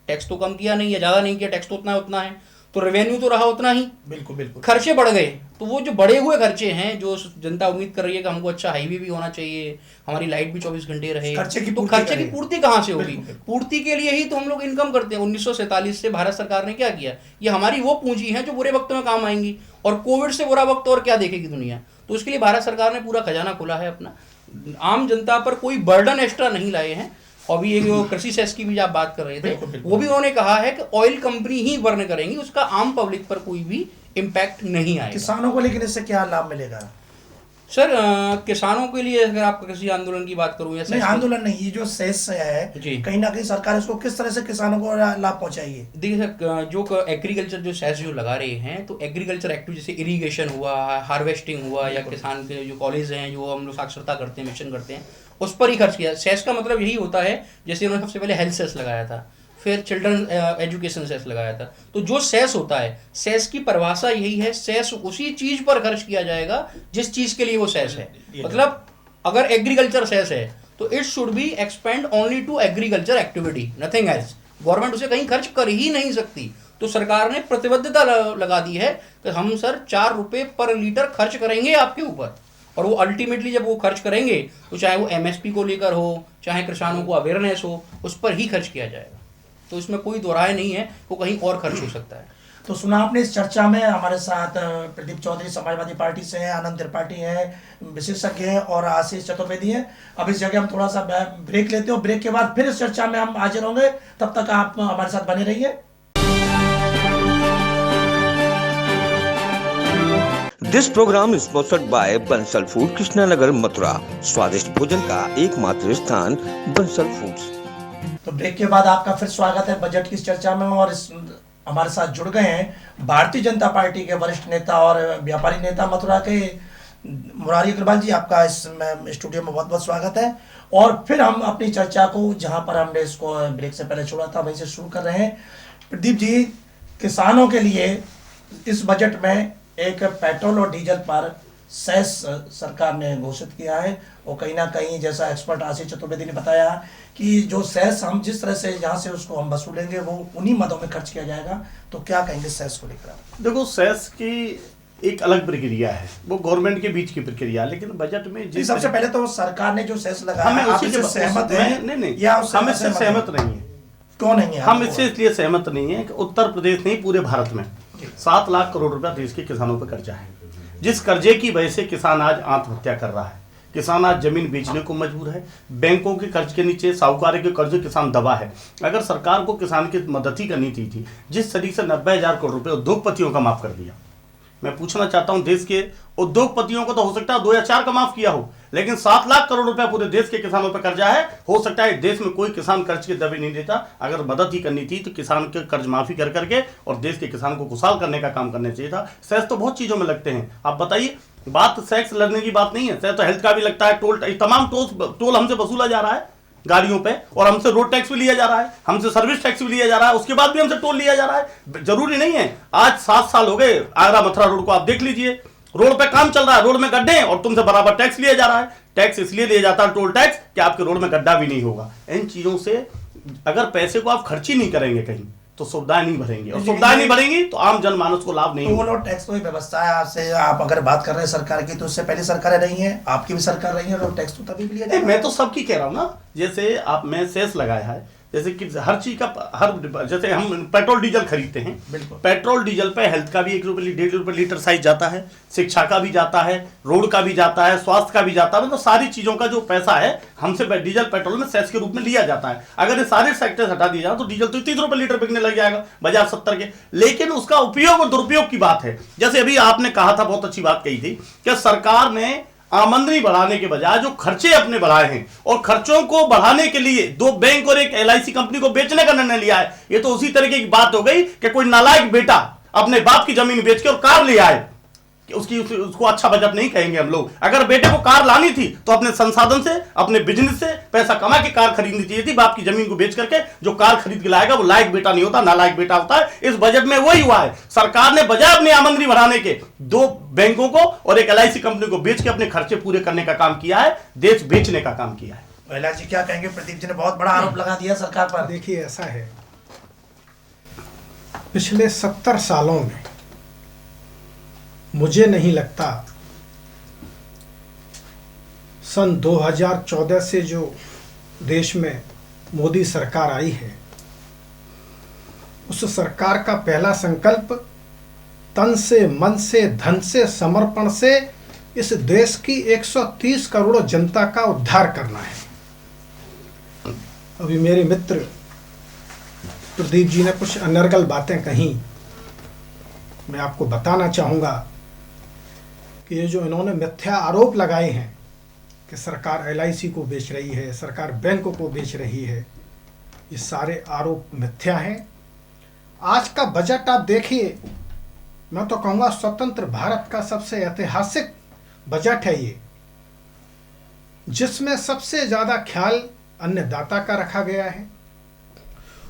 टैक्स तो कम किया नहीं या ज़्यादा नहीं किया, टैक्स तो उतना है, तो रेवेन्यू तो रहा उतना ही। बिल्कुल। खर्चे बढ़ गए, तो वो जो बढ़े हुए खर्चे हैं, जो जनता उम्मीद कर रही है कि हमको अच्छा हाईवे भी होना चाहिए, हमारी लाइट भी 24 घंटे रहे, खर्चे की पूर्ति कहाँ से होगी? बिल्कुल। पूर्ति के लिए ही तो हम लोग इनकम करते हैं। 1947 से भारत सरकार ने क्या किया? ये हमारी वो पूंजी है जो बुरे वक्त में काम आएंगी, और कोविड से बुरा वक्त और क्या देखेगी दुनिया? तो इसके लिए भारत सरकार ने पूरा खजाना खोला है अपना। आम जनता पर कोई बर्डन एक्स्ट्रा नहीं लाए हैं। और भी ये कृषि सेस की भी आप बात कर रहे थे, वो भी उन्होंने कहा है कि ऑयल कंपनी ही बर्न करेंगी, उसका आम पब्लिक पर कोई भी इम्पैक्ट नहीं आएगा। किसानों को लेकिन इससे क्या लाभ मिलेगा? सर किसानों के लिए अगर आप कृषि आंदोलन की बात करूं या नहीं, आंदोलन नहीं, ये जो सेस है कहीं ना कहीं सरकार इसको किस तरह से किसानों को लाभ पहुंचाएगी? देखिए सर, जो एग्रीकल्चर जो सेस जो लगा रहे हैं, तो एग्रीकल्चर एक्टिव जैसे इरिगेशन हुआ, हार्वेस्टिंग हुआ, या किसान के जो कॉलेज हैं जो हम लोग साक्षरता करते हैं, मिशन करते हैं, उस पर ही खर्च किया। सेस का मतलब यही होता है, जैसे उन्होंने सबसे पहले हेल्थ सेस लगाया था, फिर चिल्ड्रन एजुकेशन सेस लगाया था। तो जो सेस होता है, सेस की परिभाषा यही है, सेस उसी चीज पर खर्च किया जाएगा जिस चीज के लिए वो सेस है। मतलब अगर एग्रीकल्चर सेस है तो it should be expend only to agriculture activity, nothing else. Government उसे कहीं खर्च कर ही नहीं सकती। तो सरकार ने प्रतिबद्धता लगा दी है कि हम सर 4 रुपये पर लीटर खर्च करेंगे आपके ऊपर, और वो अल्टीमेटली जब वो खर्च करेंगे तो चाहे वो MSP को लेकर हो, चाहे किसानों को अवेयरनेस हो, उस पर ही खर्च किया जाएगा। तो इसमें कोई दो राय नहीं है, वो कहीं और खर्च हो सकता है। तो सुना आपने इस चर्चा में हमारे साथ प्रदीप चौधरी समाजवादी पार्टी से हैं, आनंद त्रिपाठी हैं, विशेषज्ञ हैं, और आशीष चतुर्वेदी हैं। अब इस जगह हम थोड़ा सा ब्रेक लेते हैं, ब्रेक के बाद फिर इस चर्चा में हम हाजिर होंगे। तब तक आप हमारे साथ बने रहिए। This programme is sponsored by Bansal food, Krishnanagar, Mathura. स्वादिष्ट भोजन का एकमात्र स्थान बंसल फूड्स। तो ब्रेक के बाद आपका फिर स्वागत है बजट की इस चर्चा में, और हमारे साथ जुड़ गए हैं भारतीय जनता पार्टी के वरिष्ठ नेता और व्यापारी नेता मथुरा के मुरारी अग्रवाल जी। आपका इस स्टूडियो में बहुत बहुत स्वागत है। और फिर हम अपनी चर्चा को जहां पर हमने इसको ब्रेक से पहले छोड़ा था वहीं से शुरू कर रहे हैं। प्रदीप जी, किसानों के लिए इस बजट में एक पेट्रोल और डीजल पर सेस सरकार ने घोषित किया है और कहीं ना कहीं जैसा एक्सपर्ट आशीष चतुर्वेदी ने बताया कि जो सेस हम जिस तरह से जहाँ से उसको हम वसूलेंगे वो उन्हीं मदों में खर्च किया जाएगा। तो क्या कहेंगे सेस को लेकर? देखो, सेस की एक अलग प्रक्रिया है, वो गवर्नमेंट के बीच की प्रक्रिया है, लेकिन बजट में जिस सबसे पहले तो सरकार ने जो सेस लगाया हमें आप उसी इससे के सहमत हैं? नहीं, या हम इससे सहमत नहीं है। क्यों नहीं है? हम इससे इसलिए सहमत नहीं है कि उत्तर प्रदेश नहीं, पूरे भारत में 7 लाख करोड़ रुपया देश के किसानों पर कर्जा है। जिस कर्जे की वजह से किसान आज आत्महत्या कर रहा है, किसान आज जमीन बेचने को मजबूर है, बैंकों के कर्ज के नीचे साहूकार के कर्ज किसान दबा है। अगर सरकार को किसान की मदद ही करनी थी, जिस तरीके से 90,000 करोड़ रुपए उद्योगपतियों का माफ कर दिया, मैं पूछना चाहता हूं, देश के उद्योगपतियों को तो हो सकता है 2 या 4 का माफ किया हो, लेकिन 7 लाख करोड़ रुपया पूरे देश के किसानों पर कर्जा है। हो सकता है देश में कोई किसान कर्ज के दबे नहीं देता। अगर मदद ही करनी थी तो किसान के कर्ज माफी कर करके और देश के किसान को खुशहाल करने का काम करना चाहिए था। सेस तो बहुत चीजों में लगते हैं, आप बताइए, बात सेक्स लड़ने की बात नहीं है, सेस तो हेल्थ का भी लगता है, तमाम टोल हमसे वसूला जा रहा है गाड़ियों पे, और हमसे रोड टैक्स भी लिया जा रहा है, हमसे सर्विस टैक्स भी लिया जा रहा है, उसके बाद भी हमसे टोल लिया जा रहा है। जरूरी नहीं है, आज 7 साल हो गए आगरा मथुरा रोड को, आप देख लीजिए, रोड पे काम चल रहा है, रोड में गड्ढे हैं और तुमसे बराबर टैक्स लिया जा रहा है। टैक्स इसलिए लिया जाता है, टोल टैक्स, कि आपके रोड में गड्ढा भी नहीं होगा। इन चीजों से अगर पैसे को आप खर्च ही नहीं करेंगे कहीं तो सुविधाएं नहीं भरेंगी, और सुविधाएं नहीं भरेंगी तो आम जनमानस को लाभ नहीं होगा। टोल और टैक्स तो व्यवस्था है, आपसे आप अगर बात कर रहे हैं सरकार की, तो उससे पहले सरकारें रही हैं, आपकी भी सरकार रही है, और टैक्स तो तभी लिया जाए। मैं तो सबकी कह रहा हूं ना, जैसे आप, मैं सेस लगाया है, जैसे कि हर चीज का जैसे हम पेट्रोल डीजल खरीदते हैं, बिल्कुल, पेट्रोल डीजल पे हेल्थ का भी 1 रुपये 1.5 रुपये लीटर साइज जाता है, शिक्षा का भी जाता है, रोड का भी जाता है, स्वास्थ्य का भी जाता है, मतलब सारी चीजों का जो पैसा है हमसे डीजल पेट्रोल में सेस के रूप में लिया जाता है। अगर ये सारे सेक्टर हटा दिया जाए तो डीजल तो 30 रुपये लीटर बिकने लग जाएगा बजाय 70 के। लेकिन उसका उपयोग और दुरुपयोग की बात है। जैसे अभी आपने कहा था, बहुत अच्छी बात कही थी, कि सरकार ने आमदनी बढ़ाने के बजाय जो खर्चे अपने बढ़ाए हैं, और खर्चों को बढ़ाने के लिए 2 बैंक और एक LIC कंपनी को बेचने का निर्णय लिया है। ये तो उसी तरीके की बात हो गई कि कोई नालायक बेटा अपने बाप की जमीन बेच के और कार ले आए, कि उसको अच्छा बजट नहीं कहेंगे हम लोग। अगर बेटे को कार लानी थी तो अपने संसाधन से, अपने बिजनेस से पैसा कमा के कार खरीदनी चाहिए थी। बाप की जमीन को बेच करके जो कार खरीद के लाएगा वो लायक बेटा नहीं होता, नालायक बेटा होता है। इस बजट में वही हुआ है। सरकार ने बजाय अपनी आमदनी बढ़ाने के 2 बैंकों को और एक LIC कंपनी को बेच के अपने खर्चे पूरे करने का काम किया है, देश बेचने का काम किया है। महिला जी क्या कहेंगे? प्रदीप जी ने बहुत बड़ा आरोप लगा दिया सरकार पर। देखिए, ऐसा है, पिछले 70 सालों में मुझे नहीं लगता सन 2014 से जो देश में मोदी सरकार आई है, उस सरकार का पहला संकल्प तन से, मन से, धन से, समर्पण से इस देश की 130 करोड़ जनता का उद्धार करना है। अभी मेरे मित्र प्रदीप जी ने कुछ अनर्गल बातें कही, मैं आपको बताना चाहूँगा कि ये जो इन्होंने मिथ्या आरोप लगाए हैं कि सरकार LIC को बेच रही है, सरकार बैंकों को बेच रही है, ये सारे आरोप मिथ्या हैं। आज का बजट आप देखिए, मैं तो कहूँगा स्वतंत्र भारत का सबसे ऐतिहासिक बजट है ये, जिसमें सबसे ज़्यादा ख्याल अन्नदाता का रखा गया है।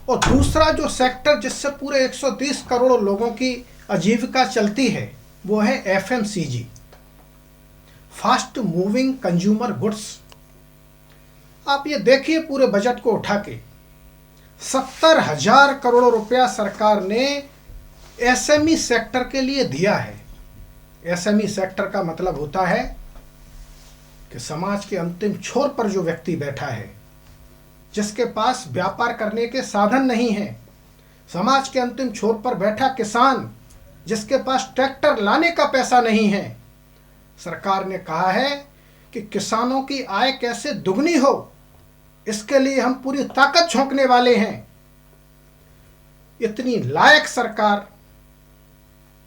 और दूसरा जो सेक्टर जिससे पूरे 130 करोड़ लोगों की आजीविका चलती है, वो है FMCG, fast moving consumer goods. आप ये देखिए, पूरे बजट को उठा के 70,000 करोड़ रुपया सरकार ने SME सेक्टर के लिए दिया है। SME सेक्टर का मतलब होता है कि समाज के अंतिम छोर पर जो व्यक्ति बैठा है, जिसके पास व्यापार करने के साधन नहीं है, समाज के अंतिम छोर पर बैठा किसान, जिसके पास ट्रैक्टर लाने का पैसा नहीं है, सरकार ने कहा है कि किसानों की आय कैसे दुगनी हो, इसके लिए हम पूरी ताकत झोंकने वाले हैं। इतनी लायक सरकार,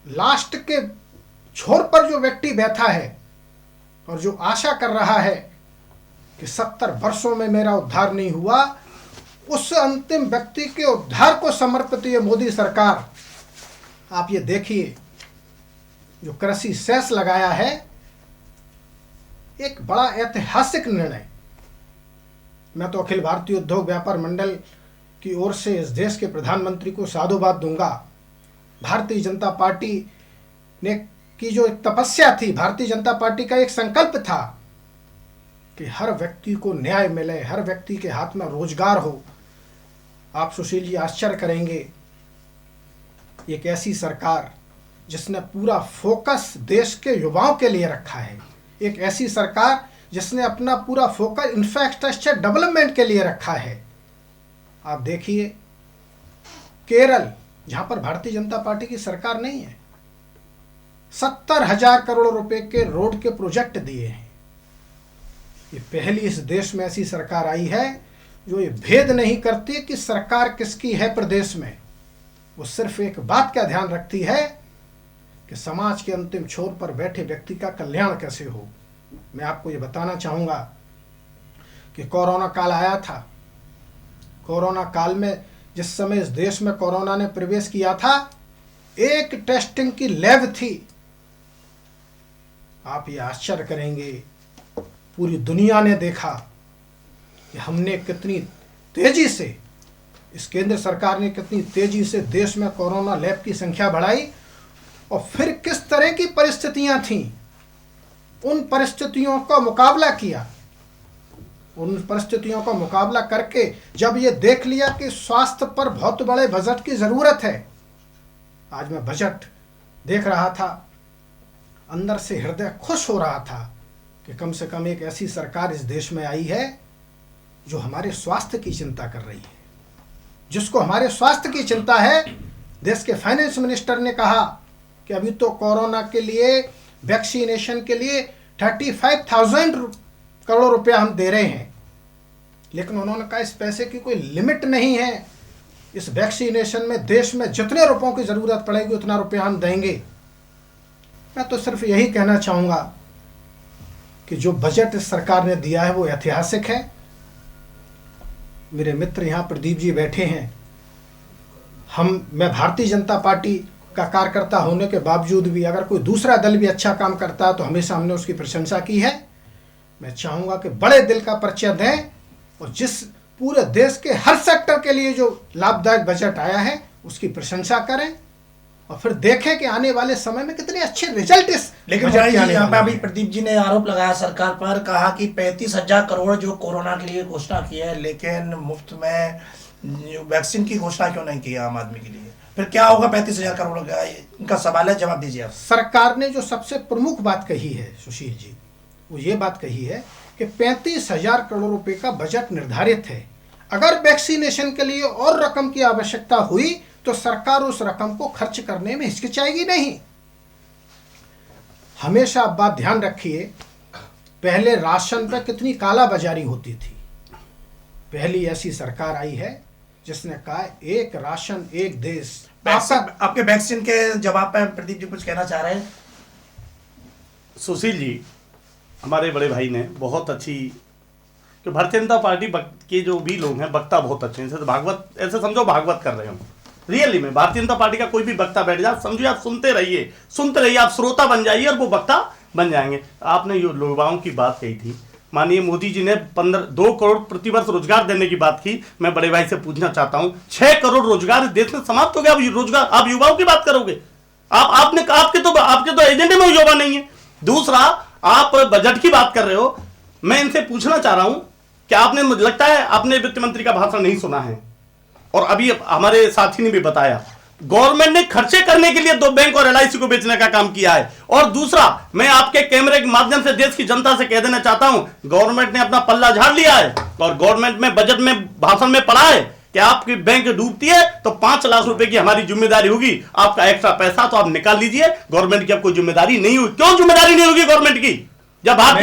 लास्ट के छोर पर जो व्यक्ति बैठा है और जो आशा कर रहा है कि 70 वर्षों में मेरा उद्धार नहीं हुआ, उस अंतिम व्यक्ति के उद्धार को समर्पित ये मोदी सरकार। आप ये देखिए, जो कृषि सेस लगाया है, एक बड़ा ऐतिहासिक निर्णय। मैं तो अखिल भारतीय उद्योग व्यापार मंडल की ओर से इस देश के प्रधानमंत्री को साधुवाद दूंगा, भारतीय जनता पार्टी ने की जो एक तपस्या थी, भारतीय जनता पार्टी का एक संकल्प था कि हर व्यक्ति को न्याय मिले, हर व्यक्ति के हाथ में रोजगार हो। आप सुशील जी आश्चर्य करेंगे, एक ऐसी सरकार जिसने पूरा फोकस देश के युवाओं के लिए रखा है, एक ऐसी सरकार जिसने अपना पूरा फोकस इंफ्रास्ट्रक्चर डेवलपमेंट के लिए रखा है। आप देखिए केरल, जहां पर भारतीय जनता पार्टी की सरकार नहीं है, 70,000 करोड़ रुपए के रोड के प्रोजेक्ट दिए हैं। ये पहली इस देश में ऐसी सरकार आई है जो ये भेद नहीं करती कि सरकार किसकी है प्रदेश में। वो सिर्फ एक बात का ध्यान रखती है कि समाज के अंतिम छोर पर बैठे व्यक्ति का कल्याण कैसे हो। मैं आपको ये बताना चाहूँगा कि कोरोना काल आया था। कोरोना काल में जिस समय इस देश में कोरोना ने प्रवेश किया था, एक टेस्टिंग की लैब थी। आप ये आश्चर्य करेंगे, पूरी दुनिया ने देखा कि हमने कितनी तेजी से, इस केंद्र सरकार ने कितनी तेजी से देश में कोरोना लैब की संख्या बढ़ाई और फिर किस तरह की परिस्थितियां थीं, उन परिस्थितियों का मुकाबला किया। उन परिस्थितियों का मुकाबला करके जब ये देख लिया कि स्वास्थ्य पर बहुत बड़े बजट की ज़रूरत है, आज मैं बजट देख रहा था, अंदर से हृदय खुश हो रहा था कि कम से कम एक ऐसी सरकार इस देश में आई है जो हमारे स्वास्थ्य की चिंता कर रही है, जिसको हमारे स्वास्थ्य की चिंता है। देश के फाइनेंस मिनिस्टर ने कहा कि अभी तो कोरोना के लिए वैक्सीनेशन के लिए 35,000 करोड़ रुपया हम दे रहे हैं, लेकिन उन्होंने कहा इस पैसे की कोई लिमिट नहीं है। इस वैक्सीनेशन में देश में जितने रुपयों की ज़रूरत पड़ेगी उतना रुपया हम देंगे। मैं तो सिर्फ यही कहना चाहूँगा कि जो बजट इस सरकार ने दिया है वो ऐतिहासिक है। मेरे मित्र यहाँ प्रदीप जी बैठे हैं, मैं भारतीय जनता पार्टी का कार्यकर्ता होने के बावजूद भी अगर कोई दूसरा दल भी अच्छा काम करता है तो हमेशा हमने उसकी प्रशंसा की है। मैं चाहूँगा कि बड़े दिल का परिचय दें और जिस पूरे देश के हर सेक्टर के लिए जो लाभदायक बजट आया है उसकी प्रशंसा करें और फिर देखें कि आने वाले समय में कितने अच्छे रिजल्ट इस लेकिन बजट के आने यहाँ पे वाले अभी हैं। प्रदीप जी ने आरोप लगाया सरकार पर, कहा कि 35,000 करोड़ जो कोरोना के लिए घोषणा की है, लेकिन मुफ्त में वैक्सीन की घोषणा क्यों नहीं की आम आदमी के लिए? फिर क्या होगा 35,000 करोड़ का? इनका सवाल है, जवाब दीजिए आप। सरकार ने जो सबसे प्रमुख बात कही है सुशील जी, वो ये बात कही है कि 35,000 करोड़ रुपए का बजट निर्धारित है। अगर वैक्सीनेशन के लिए और रकम की आवश्यकता हुई तो सरकार उस रकम को खर्च करने में हिचकिचाएगी नहीं। हमेशा आप बात ध्यान रखिए, पहले राशन पर कितनी कालाबाजारी होती थी। पहली ऐसी सरकार आई है जिसने कहा एक राशन एक देश। आपके वैक्सीन के जवाब पे प्रदीप जी कुछ कहना चाह रहे हैं? सुशील जी, हमारे बड़े भाई ने बहुत अच्छी, कि भारतीय जनता पार्टी के जो भी लोग हैं वक्ता बहुत अच्छे हैं। जैसे भागवत, ऐसे समझो भागवत कर रहे हो रियली में। भारतीय जनता पार्टी का कोई भी वक्ता बैठ जाए, समझिए आप सुनते रहिए, आप श्रोता बन जाइए और वो वक्ता बन जाएंगे। आपने जो युवाओं की बात कही थी, माननीय मोदी जी ने 2 करोड़ प्रतिवर्ष रोजगार देने की बात की। मैं बड़े भाई से पूछना चाहता हूं, 6 करोड़ रोजगार इस देश में समाप्त हो गया। अब रोजगार आप युवाओं की बात करोगे? आपके तो एजेंडे में युवा नहीं है। दूसरा, आप बजट की बात कर रहे हो। मैं इनसे पूछना चाह रहा हूं कि आपने, मुझे लगता है आपने वित्त मंत्री का भाषण नहीं सुना है, और अभी हमारे साथी ने भी बताया, गवर्नमेंट ने खर्चे करने के लिए 2 बैंक और LIC को बेचने का काम किया है। और दूसरा, मैं आपके कैमरे के माध्यम से देश की जनता से कह देना चाहता हूं, गवर्नमेंट ने अपना पल्ला झाड़ लिया है और गवर्नमेंट में बजट में भाषण में पढ़ा है कि आपकी बैंक डूबती है तो 5 लाख रुपए की हमारी जिम्मेदारी होगी। आपका एक्स्ट्रा पैसा तो आप निकाल लीजिए, गवर्नमेंट की अब कोई जिम्मेदारी नहीं होगी। क्यों जिम्मेदारी नहीं होगी गवर्नमेंट की? जब जवाब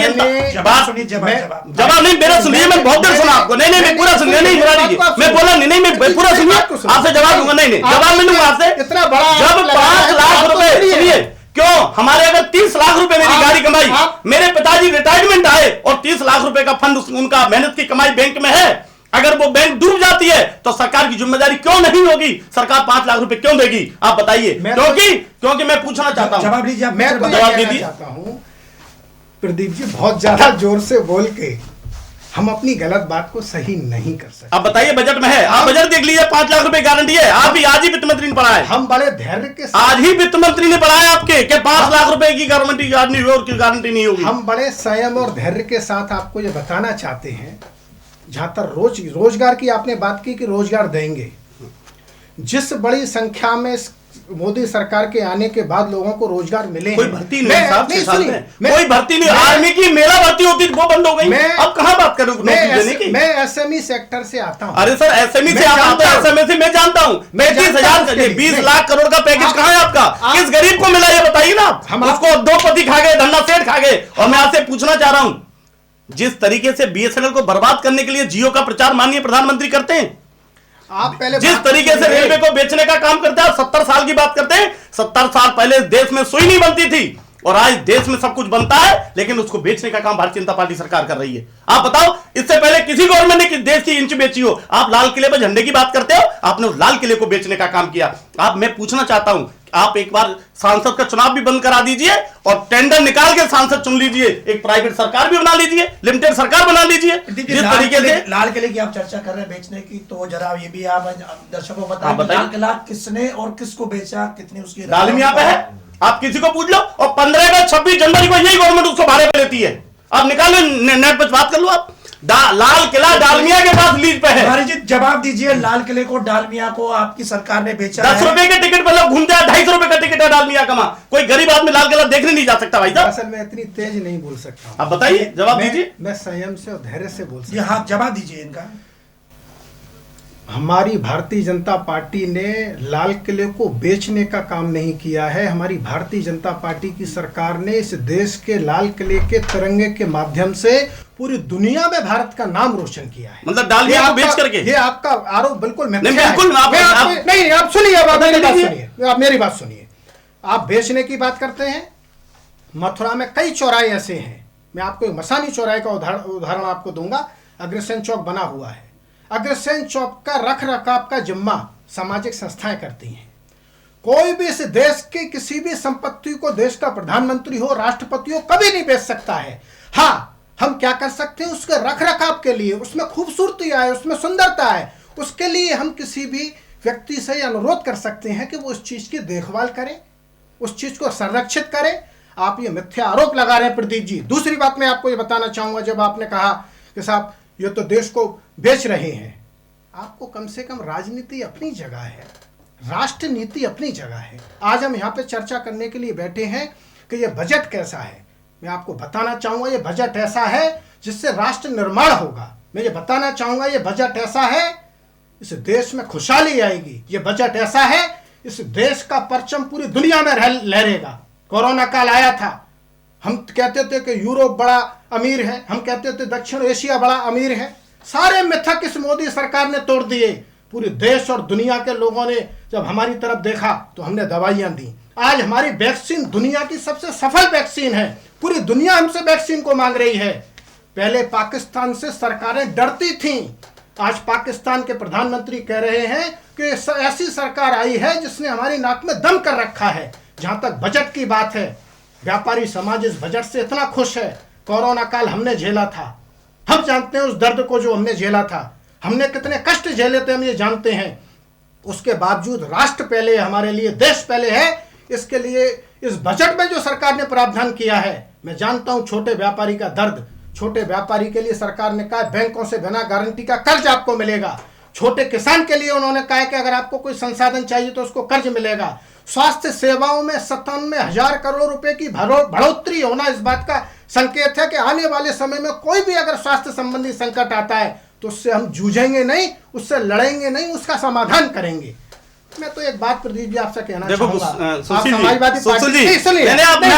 नहीं, मेरा सुनिए, मैं बहुत देर सुना आपको। नहीं, मैं पूरा सुनिए, नहीं सुना दीजिए, मैं बोला नहीं, मैं पूरा सुनिए, आपसे जवाब दूंगा। नहीं, जवाब नहीं दूंगा आपसे। इतना बड़ा जब 5 लाख रुपए, सुनिए, क्यों हमारे अगर 30 लाख रुपए मेरी गाड़ी कमाई, मेरे पिताजी रिटायरमेंट आए और 30 लाख रुपए का फंड उनका मेहनत की कमाई बैंक में है, अगर वो बैंक डूब जाती है तो सरकार की जिम्मेदारी क्यों नहीं होगी? सरकार 5 लाख रुपए क्यों देगी? आप बताइए। क्योंकि मैं पूछना चाहता हूं, जवाब दीजिए। मैं तो जवाब दीजिए चाहता हूं प्रदीप जी, बहुत ज्यादा जोर से बोल के हम अपनी गलत बात को सही नहीं कर सकते। अब बताइए, बजट में है, आप बजट देख लीजिए, 5 लाख रुपए गारंटी है। आप ही आज ही वित्त मंत्री ने पढ़ा है, हम बड़े धैर्य के साथ, आज ही वित्त मंत्री ने पढ़ा है आपके कि 5 लाख रुपए की गारंटी नहीं होगी। हम बड़े संयम और धैर्य के साथ आपको ये बताना चाहते हैं, जहां तक रोजगार की आपने बात की कि रोजगार देंगे, जिस बड़ी संख्या में मोदी सरकार के आने के बाद लोगों को रोजगार मिले, कोई भर्ती नहीं साहब, 6 साल में कोई भर्ती नहीं। आर्मी की मेला भर्ती होती थी, वो बंद हो गई। अब कहां बात करूं नौकरी देने की? मैं एसएमई सेक्टर से आता हूं। अरे सर, एसएमई से आता हूं, एसएमई से मैं जानता हूं। 35,000 20 लाख करोड़ का पैकेज कहां है आपका? किस गरीब को मिला ये बताइए ना। उसको 2 पति खा गए, धन्ना सेठ खा गए। और मैं आपसे पूछना चाह रहा हूं, जिस तरीके से बीएसएनएल को बर्बाद करने के लिए जियो का प्रचार माननीय प्रधानमंत्री करते हैं, आप पहले जिस तरीके से रेलवे को बेचने का काम करते हैं, 70 साल की बात करते हैं, 70 साल पहले देश में सुई नहीं बनती थी और आज देश में सब कुछ बनता है, लेकिन उसको बेचने का काम भारतीय जनता पार्टी सरकार कर रही है। आप बताओ, इससे पहले किसी गवर्नमेंट ने किस देश की इंच बेची हो? आप लाल किले पर झंडे की बात करते हो, आपने लाल किले को बेचने का काम किया। आप, मैं पूछना चाहता हूं, आप एक बार सांसद का चुनाव भी बंद करा दीजिए और टेंडर निकाल के सांसद चुन लीजिए, एक प्राइवेट सरकार भी बना लीजिए, लिमिटेड सरकार बना लीजिए। जिस तरीके से लाल किले की आप चर्चा कर रहे हैं बेचने की, तो जरा ये भी आप दर्शकों को बताएं, लाल किला किसने और किसको बेचा, कितनी उसकी डालमिया पे है, आप किसी को पूछ लो। और 15 का 26 जनवरी को यही गवर्नमेंट उसको भाड़े पे लेती है। आप निकालो, नेट पर बात कर लो। आप लाल किला डालमिया के पास लीज पे है। हमारी जी जवाब दीजिए, लाल किले को डालमिया को आपकी सरकार ने बेचा 10 रुपए के टिकट पर लोग घूमते हैं, 250 रुपए का टिकट है डालमिया का। कोई गरीब आदमी लाल किला देखने नहीं जा सकता भाई साहब। असल में इतनी तेज नहीं बोल सकता। आप बताइए, जवाब दीजिए। मैं संयम से और धैर्य से बोल सकता हूं। हाँ, जवाब दीजिए इनका। हमारी भारतीय जनता पार्टी ने लाल किले को बेचने का काम नहीं किया है। हमारी भारतीय जनता पार्टी की सरकार ने इस देश के लाल किले के तिरंगे के माध्यम से पूरी दुनिया में भारत का नाम रोशन किया है। मतलब डालमिया को बेच करके? ये आपका आरोप बिल्कुल नहीं, बिल्कुल नहीं। आप सुनिए, आप मेरी बात सुनिए। आप बेचने की बात करते हैं। मथुरा में कई चौराहे ऐसे हैं, मैं आपको एक मसानी चौराहे का उदाहरण आपको दूंगा। अग्रसेन चौक बना हुआ है। अग्रसेन चौक का रख रखाव का जिम्मा सामाजिक संस्थाएं करती हैं। कोई भी इस देश की किसी भी संपत्ति को देश का प्रधानमंत्री हो, राष्ट्रपति हो, कभी नहीं बेच सकता है। हाँ, हम क्या कर सकते हैं, उसके रख रखाव के लिए, उसमें खूबसूरती आए, उसमें सुंदरता है, उसके लिए हम किसी भी व्यक्ति से अनुरोध कर सकते हैं कि वो उस चीज की देखभाल करे, उस चीज को संरक्षित करे। आप ये मिथ्या आरोप लगा रहे हैं प्रदीप जी। दूसरी बात मैं आपको ये बताना चाहूंगा, जब आपने कहा कि साहब ये तो देश को बेच रहे हैं, आपको कम से कम राजनीति अपनी जगह है, राष्ट्र नीति अपनी जगह है। आज हम यहाँ पे चर्चा करने के लिए बैठे हैं कि ये बजट कैसा है। मैं आपको बताना चाहूंगा, ये बजट ऐसा है जिससे राष्ट्र निर्माण होगा। मैं ये बताना चाहूंगा, ये बजट ऐसा है इस देश में खुशहाली आएगी। ये बजट ऐसा है इस देश का परचम पूरी दुनिया में लहरेगा। कोरोना काल आया था, हम कहते थे कि यूरोप बड़ा अमीर है, हम कहते थे दक्षिण एशिया बड़ा अमीर है। सारे मिथक इस मोदी सरकार ने तोड़ दिए। पूरे देश और दुनिया के लोगों ने जब हमारी तरफ देखा तो हमने दवाइयां दी। आज हमारी वैक्सीन दुनिया की सबसे सफल वैक्सीन है। पूरी दुनिया हमसे वैक्सीन को मांग रही है। पहले पाकिस्तान से सरकारें डरती थीं, आज पाकिस्तान के प्रधानमंत्री कह रहे हैं कि ऐसी सरकार आई है जिसने हमारी नाक में दम कर रखा है। जहां तक बजट की बात है, व्यापारी समाज इस बजट से इतना खुश है। कोरोना काल हमने झेला था, हम जानते हैं उस दर्द को जो हमने झेला था, हमने कितने कष्ट झेले थे हम ये जानते हैं। उसके बावजूद राष्ट्र पहले, हमारे लिए देश पहले है। इसके लिए इस बजट में जो सरकार ने प्रावधान किया है, मैं जानता हूं छोटे व्यापारी का दर्द। छोटे व्यापारी के लिए सरकार ने कहा बैंकों से बिना गारंटी का कर्ज आपको मिलेगा। छोटे किसान के लिए उन्होंने कहा कि अगर आपको कोई संसाधन चाहिए तो उसको कर्ज मिलेगा। स्वास्थ्य सेवाओं में 97,000 करोड़ रुपए की बढ़ोतरी होना इस बात का संकेत है कि आने वाले समय में कोई भी अगर स्वास्थ्य संबंधी संकट आता है तो उससे हम जूझेंगे नहीं, उससे लड़ेंगे नहीं, उसका समाधान करेंगे। मैं तो एक बात प्रदीप जी आपसे कहना चाहूंगा, आप समाजवादी पार्टी नहीं, सुनिए, आपने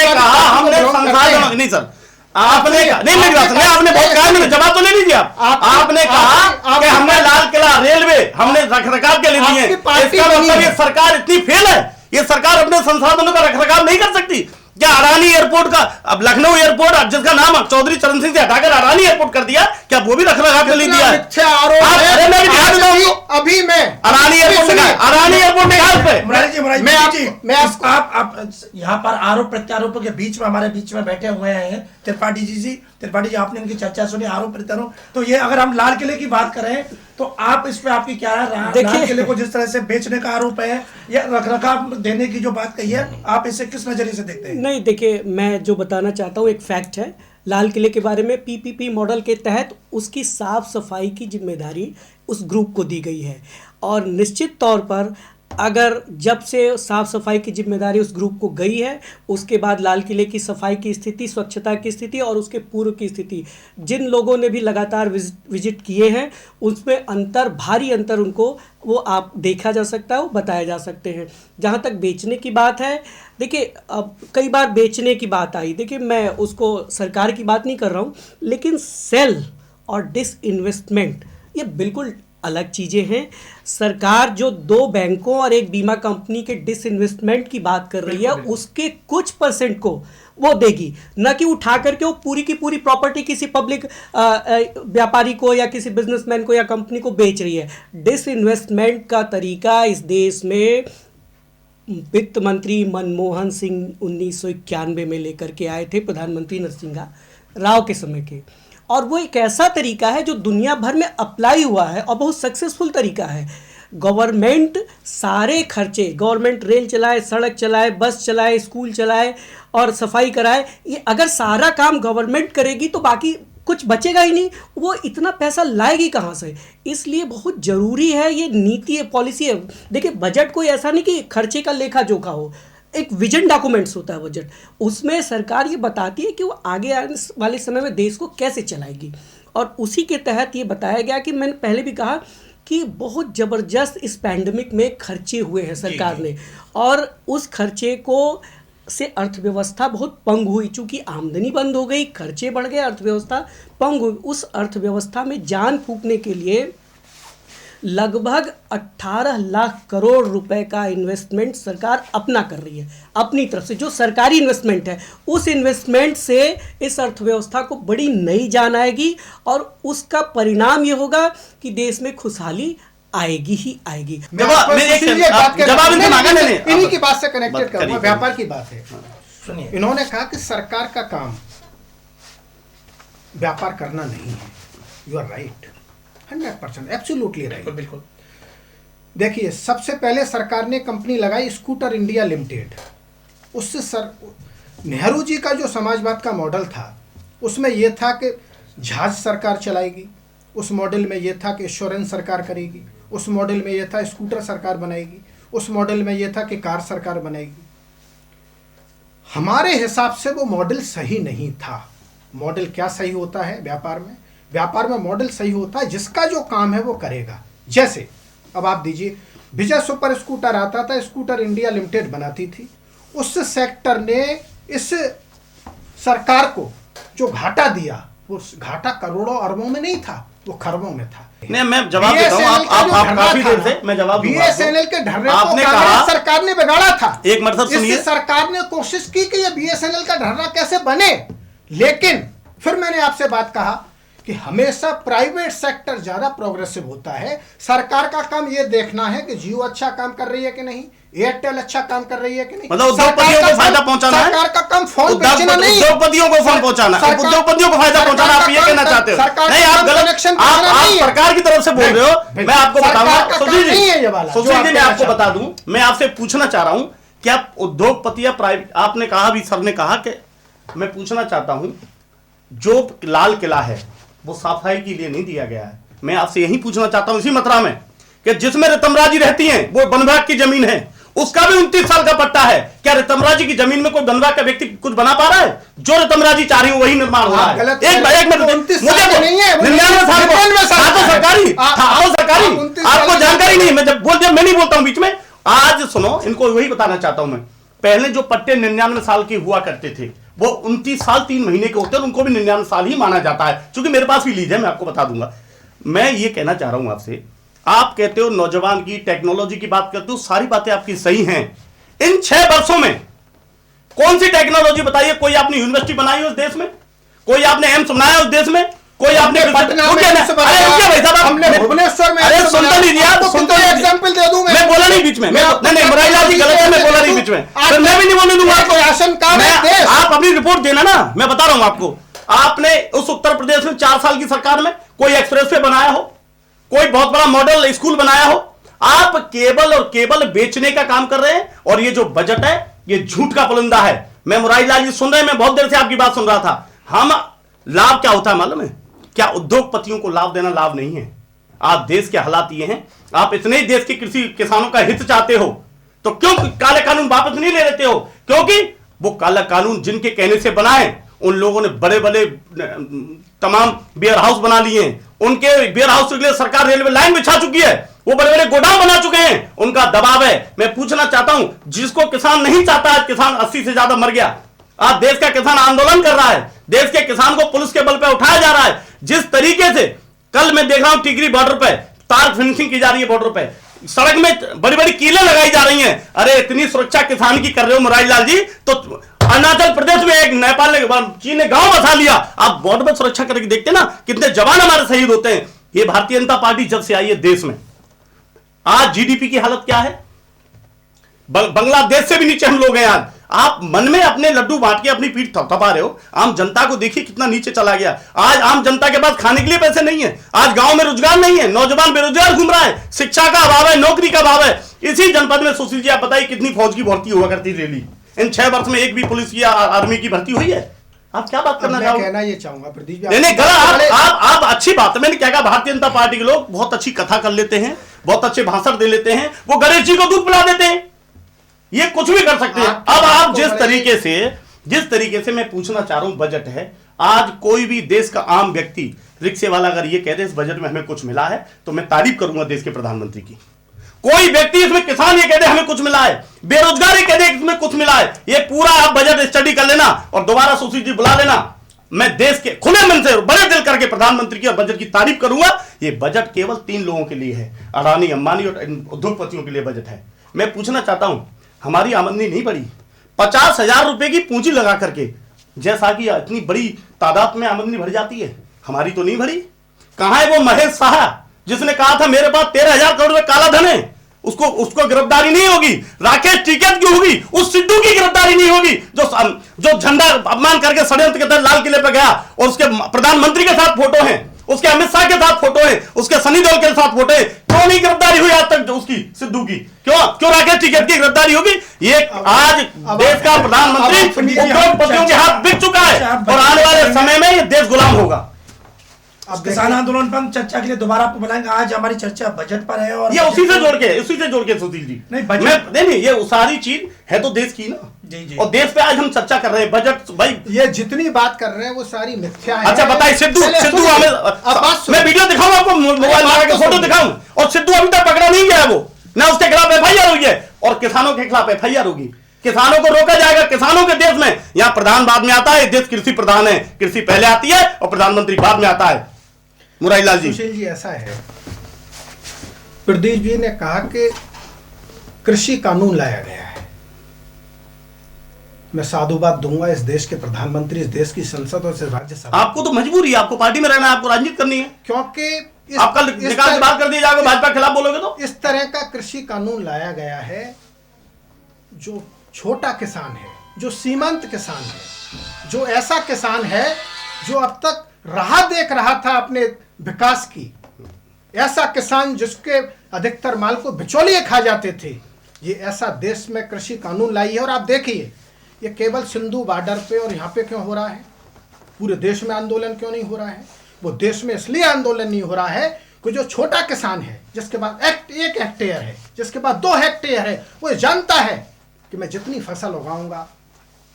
कहा हमने संसाधन नहीं सर, आपने नहीं मेरी बात नहीं, आपने बहुत कहा, नहीं जवाब तो ले लीजिए आप। आपने कहा कि हमने लाल किला, रेलवे हमने रखरखाव के लिए दिए। इसका मतलब ये सरकार इतनी फेल है, ये सरकार अपने संसाधनों का रखरखाव नहीं कर सकती। क्या अडानी एयरपोर्ट का, अब लखनऊ एयरपोर्ट जिसका नाम चौधरी चरण सिंह से हटाकर अडानी एयरपोर्ट कर दिया, क्या वो भी रखरखाव के लिए दिया है? अरे मैं भी दिखा देता हूं, अभी मैं अडानी एयरपोर्ट निकाल, अडानी एयरपोर्ट निकाल पे। आप यहाँ पर आरोप प्रत्यारोपों के बीच में हमारे बीच में बैठे हुए हैं त्रिपाठी जी, आपने इनकी चर्चा सुनी, आरोप प्रत्यारोप। तो ये अगर हम लाल किले की बात करें तो आप इस पे आपकी क्या है? लाल किले को जिस तरह से बेचने का आरोप है या रखरखाव देने की जो बात कही है, आप इसे किस नजरिए से देखते हैं? नहीं, देखिए, मैं जो बताना चाहता हूँ एक फैक्ट है। लाल किले के बारे में पीपीपी मॉडल के तहत उसकी साफ सफाई की जिम्मेदारी उस ग्रुप को दी गई है, और निश्चित तौर पर अगर जब से साफ़ सफाई की जिम्मेदारी उस ग्रुप को गई है, उसके बाद लाल किले की सफाई की स्थिति, स्वच्छता की स्थिति और उसके पूर्व की स्थिति, जिन लोगों ने भी लगातार विजिट किए हैं, उसमें अंतर, भारी अंतर उनको वो आप देखा जा सकता है, वो बताया जा सकते हैं। जहाँ तक बेचने की बात है, देखिए, अब कई बार बेचने की बात आई, देखिए मैं उसको सरकार की बात नहीं कर रहा हूँ, लेकिन सेल और डिसइन्वेस्टमेंट ये बिल्कुल अलग चीज़ें हैं। सरकार जो 2 बैंकों और एक बीमा कंपनी के डिसइन्वेस्टमेंट की बात कर रही है, उसके कुछ परसेंट को वो देगी, न कि उठा करके वो पूरी की पूरी प्रॉपर्टी किसी पब्लिक व्यापारी को या किसी बिजनेसमैन को या कंपनी को बेच रही है। डिसइन्वेस्टमेंट का तरीका इस देश में वित्त मंत्री मनमोहन सिंह 1991 में लेकर के आए थे, प्रधानमंत्री नरसिम्हा राव के समय के, और वो एक ऐसा तरीका है जो दुनिया भर में अप्लाई हुआ है और बहुत सक्सेसफुल तरीका है। गवर्नमेंट सारे खर्चे, गवर्नमेंट रेल चलाए, सड़क चलाए, बस चलाए, स्कूल चलाए और सफाई कराए, ये अगर सारा काम गवर्नमेंट करेगी तो बाकी कुछ बचेगा ही नहीं, वो इतना पैसा लाएगी कहाँ से? इसलिए बहुत ज़रूरी है ये नीति है, पॉलिसी है। देखिए, बजट कोई ऐसा नहीं कि खर्चे का लेखा जोखा हो, एक विजन डॉक्यूमेंट्स होता है बजट, उसमें सरकार ये बताती है कि वो आगे आने वाले समय में देश को कैसे चलाएगी, और उसी के तहत ये बताया गया कि मैंने पहले भी कहा कि बहुत ज़बरदस्त इस पैंडमिक में खर्चे हुए हैं सरकार ने, और उस खर्चे को से अर्थव्यवस्था बहुत पंग हुई, चूँकि आमदनी बंद हो गई, खर्चे बढ़ गए, अर्थव्यवस्था पंग हुई। उस अर्थव्यवस्था में जान फूंकने के लिए लगभग 18 लाख करोड़ रुपए का इन्वेस्टमेंट सरकार अपना कर रही है, अपनी तरफ से, जो सरकारी इन्वेस्टमेंट है। उस इन्वेस्टमेंट से इस अर्थव्यवस्था को बड़ी नई जान आएगी, और उसका परिणाम ये होगा कि देश में खुशहाली आएगी ही आएगी। इन्हीं की बात से कनेक्टेड करूंगा, व्यापार की बात है। सुनिए, इन्होंने कहा कि सरकार का काम व्यापार करना नहीं है। You are right, 100%, absolutely right, बिल्कुल। देखिए, सबसे पहले सरकार ने कंपनी लगाई स्कूटर इंडिया लिमिटेड। उससे नेहरू जी का जो समाजवाद का मॉडल था, उसमें यह था कि जहाज सरकार चलाएगी, उस मॉडल में यह था कि इंश्योरेंस सरकार करेगी, उस मॉडल में यह था स्कूटर सरकार बनाएगी, उस मॉडल में यह था कि कार सरकार बनाएगी। हमारे हिसाब से वो मॉडल सही नहीं था। मॉडल क्या सही होता है व्यापार में? व्यापार में मॉडल सही होता है जिसका जो काम है वो करेगा। जैसे अब आप दीजिए, विजय सुपर स्कूटर आता था, स्कूटर इंडिया लिमिटेड बनाती थी। उस सेक्टर ने इस सरकार को जो घाटा दिया, वो घाटा करोड़ों अरबों में नहीं था, वो खरबों में था। नहीं, मैं जवाब देता हूं, आप काफी देर से मैं जवाब दूंगा। बीएसएनएल के ढर्रे आपने को कहा सरकार ने बिगाड़ा था। एक मतलब सुनिए, इससे सरकार ने कोशिश की कि ये बीएसएनएल का ढर्रा कैसे बने, लेकिन फिर मैंने आपसे बात कहा कि हमेशा प्राइवेट सेक्टर ज्यादा प्रोग्रेसिव होता है। सरकार का काम ये देखना है कि जियो अच्छा काम कर रही है कि नहीं, एयरटेल अच्छा काम कर रही है कि नहीं। मतलब उद्योगपतियों को फायदा पहुंचाना है। सरकार का काम फोन बेचना नहीं, उद्योगपतियों को फोन पहुंचाना, उद्योगपतियों को फायदा पहुंचाना, आप ये कहना चाहते हो? नहीं, आप गलत, आप सरकार की तरफ से बोल रहे हो। मैं आपको बताऊंगा, सुशील जी मैं आपको बता दूं, मैं आपसे पूछना चाह रहा हूं कि आप उद्योगपति या प्राइवेट, आपने कहा भी, सर ने कहा कि मैं पूछना चाहता हूं, जो लाल किला है वो सफाई के लिए नहीं दिया गया है। मैं आपसे यही पूछना चाहता हूं इसी मथुरा में कि जिसमें रितमराजी रहती हैं, वो वन विभाग की जमीन है, उसका भी 29 साल का पट्टा है। क्या रितमराजी की जमीन में कोई वन विभाग का व्यक्ति कुछ बना पा रहा है? जो रितमराजी चाह रही है वही निर्माण हो रहा है। एक मिनट, मुझे 99 साल को सरकारी आपको जानकारी नहीं, मैं जब मैं नहीं बोलता हूं बीच में। आज सुनो, इनको वही बताना चाहता हूं मैं। पहले जो पट्टे 99 साल के हुआ करते थे, वो 29 साल 3 महीने के होते हैं, उनको भी 99 साल ही माना जाता है। क्योंकि मेरे पास भी लीज है, मैं आपको बता दूंगा। मैं ये कहना चाह रहा हूं आपसे, आप कहते हो नौजवान की, टेक्नोलॉजी की बात करते हो, सारी बातें आपकी सही हैं। इन 6 वर्षों में कौन सी टेक्नोलॉजी बताइए? कोई आपने यूनिवर्सिटी बनाई है उस देश में? कोई आपने एम्स बनाया उस देश में? कोई आपने पटना में हमने भुवनेश्वर में सुनता नहीं दिया, सुनता एग्जांपल दे दूं मैं बोला नहीं बीच में, नहीं मुरारी लाल जी गलत है, मैं बोला नहीं बीच में, फिर मैं भी नहीं बोलने दूंगा आपको। आप अपनी रिपोर्ट देना ना, मैं बता रहा हूं आपको। आपने उस उत्तर प्रदेश में 4 साल की सरकार में कोई एक्सप्रेसवे बनाया हो, कोई बहुत बड़ा मॉडल स्कूल बनाया हो? आप केवल और केवल बेचने का काम कर रहे हैं। और ये जो बजट है ये झूठ का पुलिंदा है। मैं मुरारी लाल जी सुन रहे हैं, मैं बहुत देर से आपकी बात सुन रहा था। हम लाभ क्या होता है मालूम है? क्या उद्योगपतियों को लाभ देना लाभ नहीं है? आप देश के हालात ये हैं, आप इतने ही देश के कृषि किसानों का हित चाहते हो तो क्यों काले कानून वापस नहीं ले लेते हो? क्योंकि वो काला कानून जिनके कहने से बनाए उन लोगों ने बड़े बड़े तमाम वेयर हाउस बना लिए हैं। उनके वेयर हाउस के लिए सरकार रेलवे लाइन बिछा चुकी है, वो बड़े बड़े गोदाम बना चुके हैं, उनका दबाव है। मैं पूछना चाहता हूं, जिसको किसान नहीं चाहता है, किसान 80 से ज्यादा मर गया। आज देश का किसान आंदोलन कर रहा है, देश के किसान को पुलिस के बल पे उठाया जा रहा है। जिस तरीके से कल मैं देख रहा हूं टिकरी बॉर्डर पे तार फिनिशिंग की जा रही है, बॉर्डर पे सड़क में बड़ी बड़ी कीलें लगाई जा रही हैं। अरे इतनी सुरक्षा किसान की कर रहे हो मुरारी लाल जी, तो अरुणाचल प्रदेश में एक नेपाल ने चीन ने गांव बसा लिया, आप बॉर्डर पर सुरक्षा करके देखते ना कितने जवान हमारे शहीद होते हैं। ये भारतीय जनता पार्टी जब से आई है देश में, आज जीडीपी की हालत क्या है? बांग्लादेश से भी नीचे हम लोग हैं। आज आप मन में अपने लड्डू बांट के अपनी पीठ थपथपा रहे हो। आम जनता को देखिए कितना नीचे चला गया। आज आम जनता के पास खाने के लिए पैसे नहीं है, आज गांव में रोजगार नहीं है, नौजवान बेरोजगार घूम रहा है, शिक्षा का अभाव है, नौकरी का अभाव है। इसी जनपद में सुशील जी आप बताइए कितनी फौज की भर्ती हुआ करती रही? इन 6 वर्ष में एक भी पुलिस या आर्मी की भर्ती हुई है? आप क्या बात करना चाहोगे? कहना ये चाहूंगा प्रदीप जी, नहीं गलत। आप अच्छी बात है, मैंने क्या कहा, भारतीय जनता पार्टी के लोग बहुत अच्छी कथा कर लेते हैं, बहुत अच्छे भाषण दे लेते हैं, वो गणेश जी को दूध पिला देते हैं, ये कुछ भी कर सकते हैं। अब आप जिस तरीके से मैं पूछना चाह रहा हूं, बजट है, आज कोई भी देश का आम व्यक्ति रिक्शे वाला अगर ये कह दे इस बजट में हमें कुछ मिला है, तो मैं तारीफ करूंगा देश के प्रधानमंत्री की। कोई व्यक्ति इसमें, किसान ये कह दे हमें कुछ मिला है, बेरोजगार ये कह दे इसमें कुछ मिला है, ये पूरा आप बजट स्टडी कर लेना और दोबारा सुशील जी बुला लेना। मैं देश के खुले मन से बड़े दिल करके प्रधानमंत्री की और बजट की तारीफ करूंगा। ये बजट केवल 3 लोगों के लिए है, अडानी, अंबानी और उद्योगपतियों के लिए बजट है। मैं पूछना चाहता हूं, हमारी आमदनी नहीं बढ़ी, 50,000 रुपए की पूंजी लगा करके जैसा कि इतनी बड़ी तादाद में आमदनी बढ़ जाती है, हमारी तो नहीं बढ़ी। कहां है वो महेश शाह जिसने कहा था मेरे पास 13,000 करोड़ रुपए काला धन है? उसको गिरफ्तारी नहीं होगी। राकेश टिकैत की होगी, उस सिद्धू की गिरफ्तारी नहीं होगी जो झंडा अपमान करके षड्यंत्र के तहत लाल किले पर गया और उसके प्रधानमंत्री के साथ फोटो है, उसके अमित शाह के साथ फोटो है, उसके सनी देओल के साथ फोटो है। क्यों नहीं गिरफ्तारी हुई आज तक उसकी, सिद्धू की? क्यों राकेश टिकैत की गिरफ्तारी होगी? ये आज देश का प्रधानमंत्री उद्योगपतियों के हाथ बिक चुका है और आने वाले समय में ये देश गुलाम होगा। अब किसान आंदोलन पर हम चर्चा के लिए दोबारा आपको बुलाएंगे। आज हमारी चर्चा बजट पर है और ये उसी से जोड़ के सुशील जी, नहीं बजट नहीं ये सारी चीज है तो देश की ना जी। और देश पे आज हम चर्चा कर रहे हैं। बजट भाई ये जितनी बात कर रहे हैं वो सारी मिथ्या है। अच्छा बताइए, सिद्धू मैं वीडियो दिखाऊं आपको, मोबाइल लगा के फोटो दिखाऊं, और सिद्धू अभी तक पकड़ा नहीं गया है, वो ना उसके खिलाफ एफआईआर हुई है और किसानों के खिलाफ एफआईआर होगी। किसानों को रोका जाएगा, किसानों के देश में। यहाँ प्रधान बाद में आता है, देश कृषि प्रधान है, कृषि पहले आती है और प्रधानमंत्री बाद में आता है। मुरारी लाल जी, सुशील जी ऐसा है, प्रदीप जी ने कहा कि कृषि कानून लाया गया है। मैं साधुवाद दूंगा इस देश के प्रधानमंत्री, इस देश की संसद और इस राज्यसभा। आपको तो मजबूरी है, आपको पार्टी में रहना है, आपको राजनीति करनी है, क्योंकि आपका निकाल से बात कर दिया जाएगा, भाजपा के खिलाफ बोलोगे तो। इस तरह का कृषि कानून लाया गया है जो छोटा किसान है, जो सीमांत किसान है, जो ऐसा किसान है जो अब तक राह देख रहा था अपने विकास की, ऐसा किसान जिसके अधिकतर माल को बिचौलिए खा जाते थे, ये ऐसा देश में कृषि कानून लाई है। और आप देखिए ये केवल सिंधु बॉर्डर पे और यहाँ पे क्यों हो रहा है, पूरे देश में आंदोलन क्यों नहीं हो रहा है? वो देश में इसलिए आंदोलन नहीं हो रहा है कि जो छोटा किसान है, जिसके पास 1 हेक्टेयर है, जिसके पास 2 हेक्टेयर है, वो जानता है कि मैं जितनी फसल उगाऊंगा,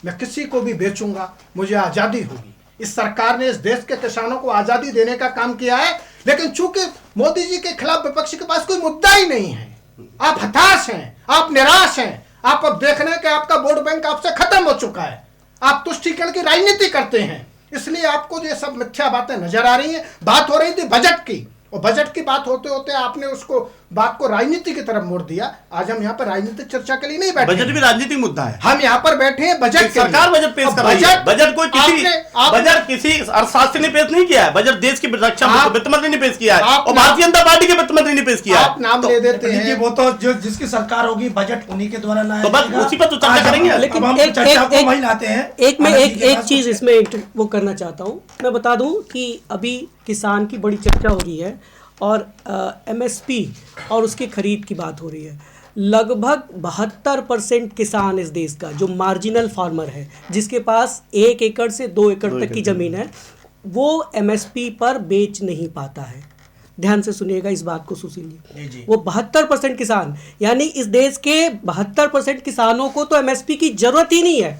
मैं किसी को भी बेचूंगा, मुझे आज़ादी होगी। इस सरकार ने इस देश के किसानों को आज़ादी देने का काम किया है, लेकिन चूंकि मोदी जी के खिलाफ विपक्ष के पास कोई मुद्दा ही नहीं है, आप हताश हैं, आप निराश हैं, आप अब देख रहे हैं कि आपका वोट बैंक आपसे खत्म हो चुका है, आप तुष्टीकरण की राजनीति करते हैं, इसलिए आपको ये सब मिथ्या बातें नजर आ रही हैं। बात हो रही थी बजट की, और बजट की बात होते होते आपने उसको बात को राजनीति की तरफ मोड़ दिया। आज हम यहाँ पर राजनीतिक चर्चा के लिए नहीं बैठे, बजट भी राजनीतिक मुद्दा है। हम यहाँ पर बैठे हैं बजट के लिए। सरकार बजट पेश कर रही है, बजट कोई बजट किसी अर्थशास्त्री ने पेश नहीं किया है, बजट देश की रक्षा वित्त मंत्री ने पेश किया है और भारतीय जनता पार्टी के वित्त मंत्री ने पेश किया है। आप नाम ले देते हैं, वो तो जो जिसकी सरकार होगी बजट उन्हीं के द्वारा लाया तो बस उसी पर तो चर्चा करेंगे। लेकिन हम चर्चा को वही लाते हैं। एक चीज इसमें वो करना चाहता हूँ, मैं बता दूं कि अभी किसान की बड़ी चर्चा हो रही है और MSP और उसकी खरीद की बात हो रही है। लगभग 72% किसान इस देश का जो मार्जिनल फार्मर है, जिसके पास 1 एकड़ से 2 एकड़ तक की ज़मीन है, वो MSP पर बेच नहीं पाता है। ध्यान से सुनिएगा इस बात को सुशील जी। वो 72% किसान, यानी इस देश के 72% किसानों को तो MSP की जरूरत ही नहीं है।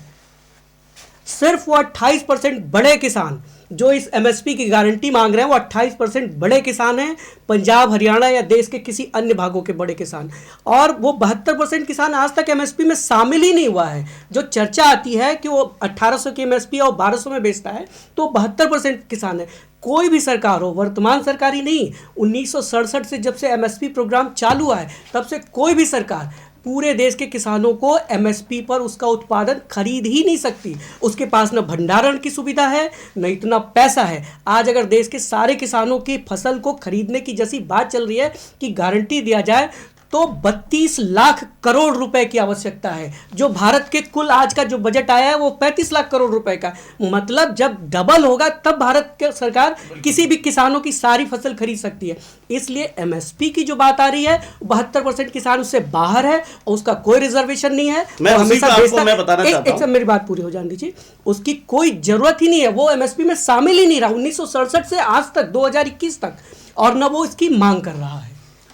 सिर्फ वो 28% बड़े किसान जो इस MSP की गारंटी मांग रहे हैं, वो 28% बड़े किसान हैं, पंजाब, हरियाणा या देश के किसी अन्य भागों के बड़े किसान। और वो 72% किसान आज तक MSP में शामिल ही नहीं हुआ है। जो चर्चा आती है कि वो 1800 की MSP और 1200 में बेचता है, तो 72% किसान है। कोई भी सरकार हो, वर्तमान सरकार ही नहीं, 1967 से जब से MSP प्रोग्राम चालू हुआ है, तब से कोई भी सरकार पूरे देश के किसानों को MSP पर उसका उत्पादन खरीद ही नहीं सकती। उसके पास न भंडारण की सुविधा है, न इतना पैसा है। आज अगर देश के सारे किसानों की फसल को खरीदने की जैसी बात चल रही है कि गारंटी दिया जाए, तो 32 लाख करोड़ रुपए की आवश्यकता है। जो भारत के कुल आज का जो बजट आया है वो 35 लाख करोड़ रुपए का। मतलब जब डबल होगा तब भारत की सरकार किसी भी किसानों की सारी फसल खरीद सकती है। इसलिए MSP की जो बात आ रही है, 72% किसान उससे बाहर है और उसका कोई रिजर्वेशन नहीं है। मैं बताना चाहता हूं, मेरी बात पूरी हो जाने दीजिए। उसकी कोई जरूरत ही नहीं है, वो MSP में शामिल ही नहीं रहा 1967 से आज तक 2021 तक, और न वो इसकी मांग कर रहा है।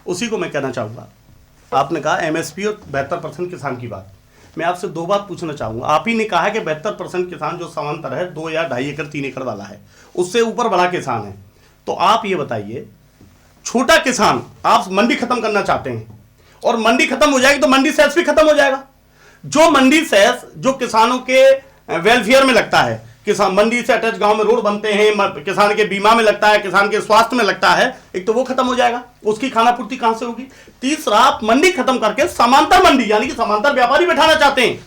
उसी को मैं कहना चाहूंगा। आपने कहा MSP और 72% किसान की बात, मैं आपसे 2 बात पूछना चाहूंगा। आप ही ने कहा कि 72% किसान जो समांतर है 2 या 2.5 एकड़ 3 एकड़ वाला है, उससे ऊपर बड़ा किसान है। तो आप ये बताइए, छोटा किसान आप मंडी खत्म करना चाहते हैं और मंडी खत्म हो जाएगी तो मंडी सेस भी खत्म हो जाएगा। जो मंडी सेस जो किसानों के वेलफेयर में लगता है, किसान मंडी से अटैच गांव में रोड बनते हैं, किसान के बीमा में लगता है, किसान के स्वास्थ्य में लगता है, एक तो वो खत्म हो जाएगा, उसकी खाना पूर्ति कहां से होगी। तीसरा, आप मंडी खत्म करके समांतर मंडी यानी कि समांतर व्यापारी बैठाना चाहते हैं।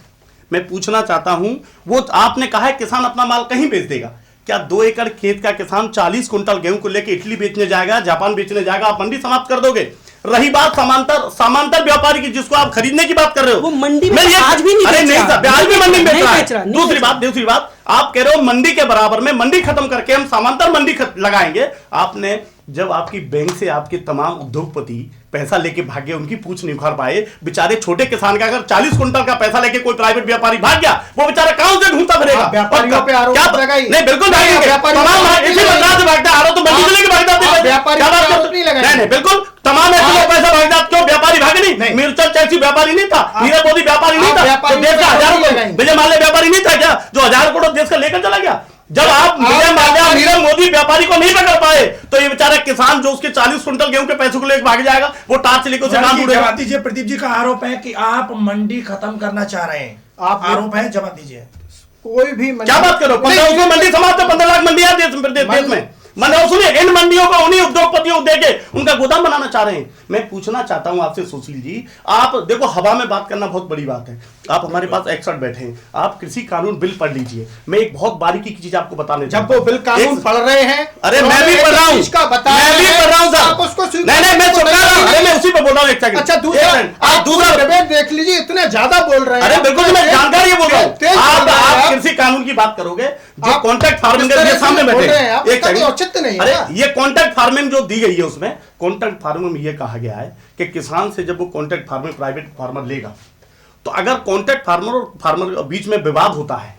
मैं पूछना चाहता हूं, वो आपने कहा है किसान अपना माल कहीं बेच देगा, क्या 2 एकड़ खेत का किसान 40 कुंटल गेहूं को लेकर इटली बेचने जाएगा, जापान बेचने जाएगा, आप मंडी समाप्त कर दोगे। रही बात समांतर व्यापारी की, जिसको आप खरीदने की बात कर रहे हो, वो मंडी में आज भी नहीं, आज भी मंडी में बेच रहा है। दूसरी बात आप कह रहे हो मंडी के बराबर में मंडी खत्म करके हम समांतर मंडी लगाएंगे। आपने जब आपकी बैंक से आपके तमाम उद्योगपति पैसा लेके भागे, उनकी पूछ नहीं उखाड़ पाए, बेचारे छोटे किसान का अगर 40 कुंटल का पैसा लेके कोई प्राइवेट व्यापारी भाग गया, वो बेचारा कहां से ढूंढता फिरेगा। व्यापारियों पे आरोप लगाइए। नहीं, बिल्कुल भागेंगे, नहीं, बिल्कुल तमाम ऐसे पैसा भाग जाता। क्यों व्यापारी भागे नहीं? मिर्चल चैसी व्यापारी नहीं था, नीरव मोदी व्यापारी नहीं था, देश का हजारों विजय माल्या व्यापारी नहीं था क्या, जो 1000 करोड़ देश का लेकर चला गया। जब आप विजय माल्या, नीरव मोदी व्यापारी को नहीं पकड़ पाए, तो ये बेचारा किसान जो उसके 40 कुंटल गेहूं के पैसे को लेकर भाग जाएगा, वो टार्च लेकर उसे काम उड़ेगा। जवाब दीजिए। प्रदीप जी का आरोप है कि आप मंडी खत्म करना चाह रहे हैं, आप आरोप है, जवाब दीजिए। कोई भी क्या बात करो, 15 मंडी समाप्त, 15 लाख मंडियां देश में। सुनिए, इन मंडियों को उन्हीं उद्योगपतियों को देके उनका गोदाम बनाना चाह रहे हैं। मैं पूछना चाहता हूं आपसे सुशील जी, आप देखो हवा में बात करना बहुत बड़ी बात है। आप हमारे पास एक्सपर्ट बैठे हैं, आप कृषि कानून बिल पढ़ लीजिए। मैं एक बहुत बारीकी की चीज आपको बताने, जब वो बिल कानून पढ़ रहे हैं, अरे मैं भी पढ़ रहा हूं, मैं भी पढ़ रहा हूं आप उसको नहीं, मैं चुप रहा हूं। अरे मैं उसी पे बोल रहा हूं, एक सेकंड। अच्छा, दूसरा डिबेट देख लीजिए, इतने ज्यादा बोल रहे हैं। अरे बिल्कुल, मैं जानकारी बोल रहा हूं। आप कृषि कानून की बात करोगे, जो कॉन्ट्रैक्ट फार्मिंग के सामने बैठे, एक सेकंड, अरे ये कॉन्ट्रैक्ट फार्मिंग जो दी गई है, उसमें कॉन्ट्रैक्ट फार्मिंग में ये कहा गया है कि किसान से जब वो कॉन्ट्रैक्ट फार्मिंग प्राइवेट फार्मर लेगा, तो अगर कॉन्ट्रैक्ट फार्मर और फार्मर के बीच में विवाद होता है,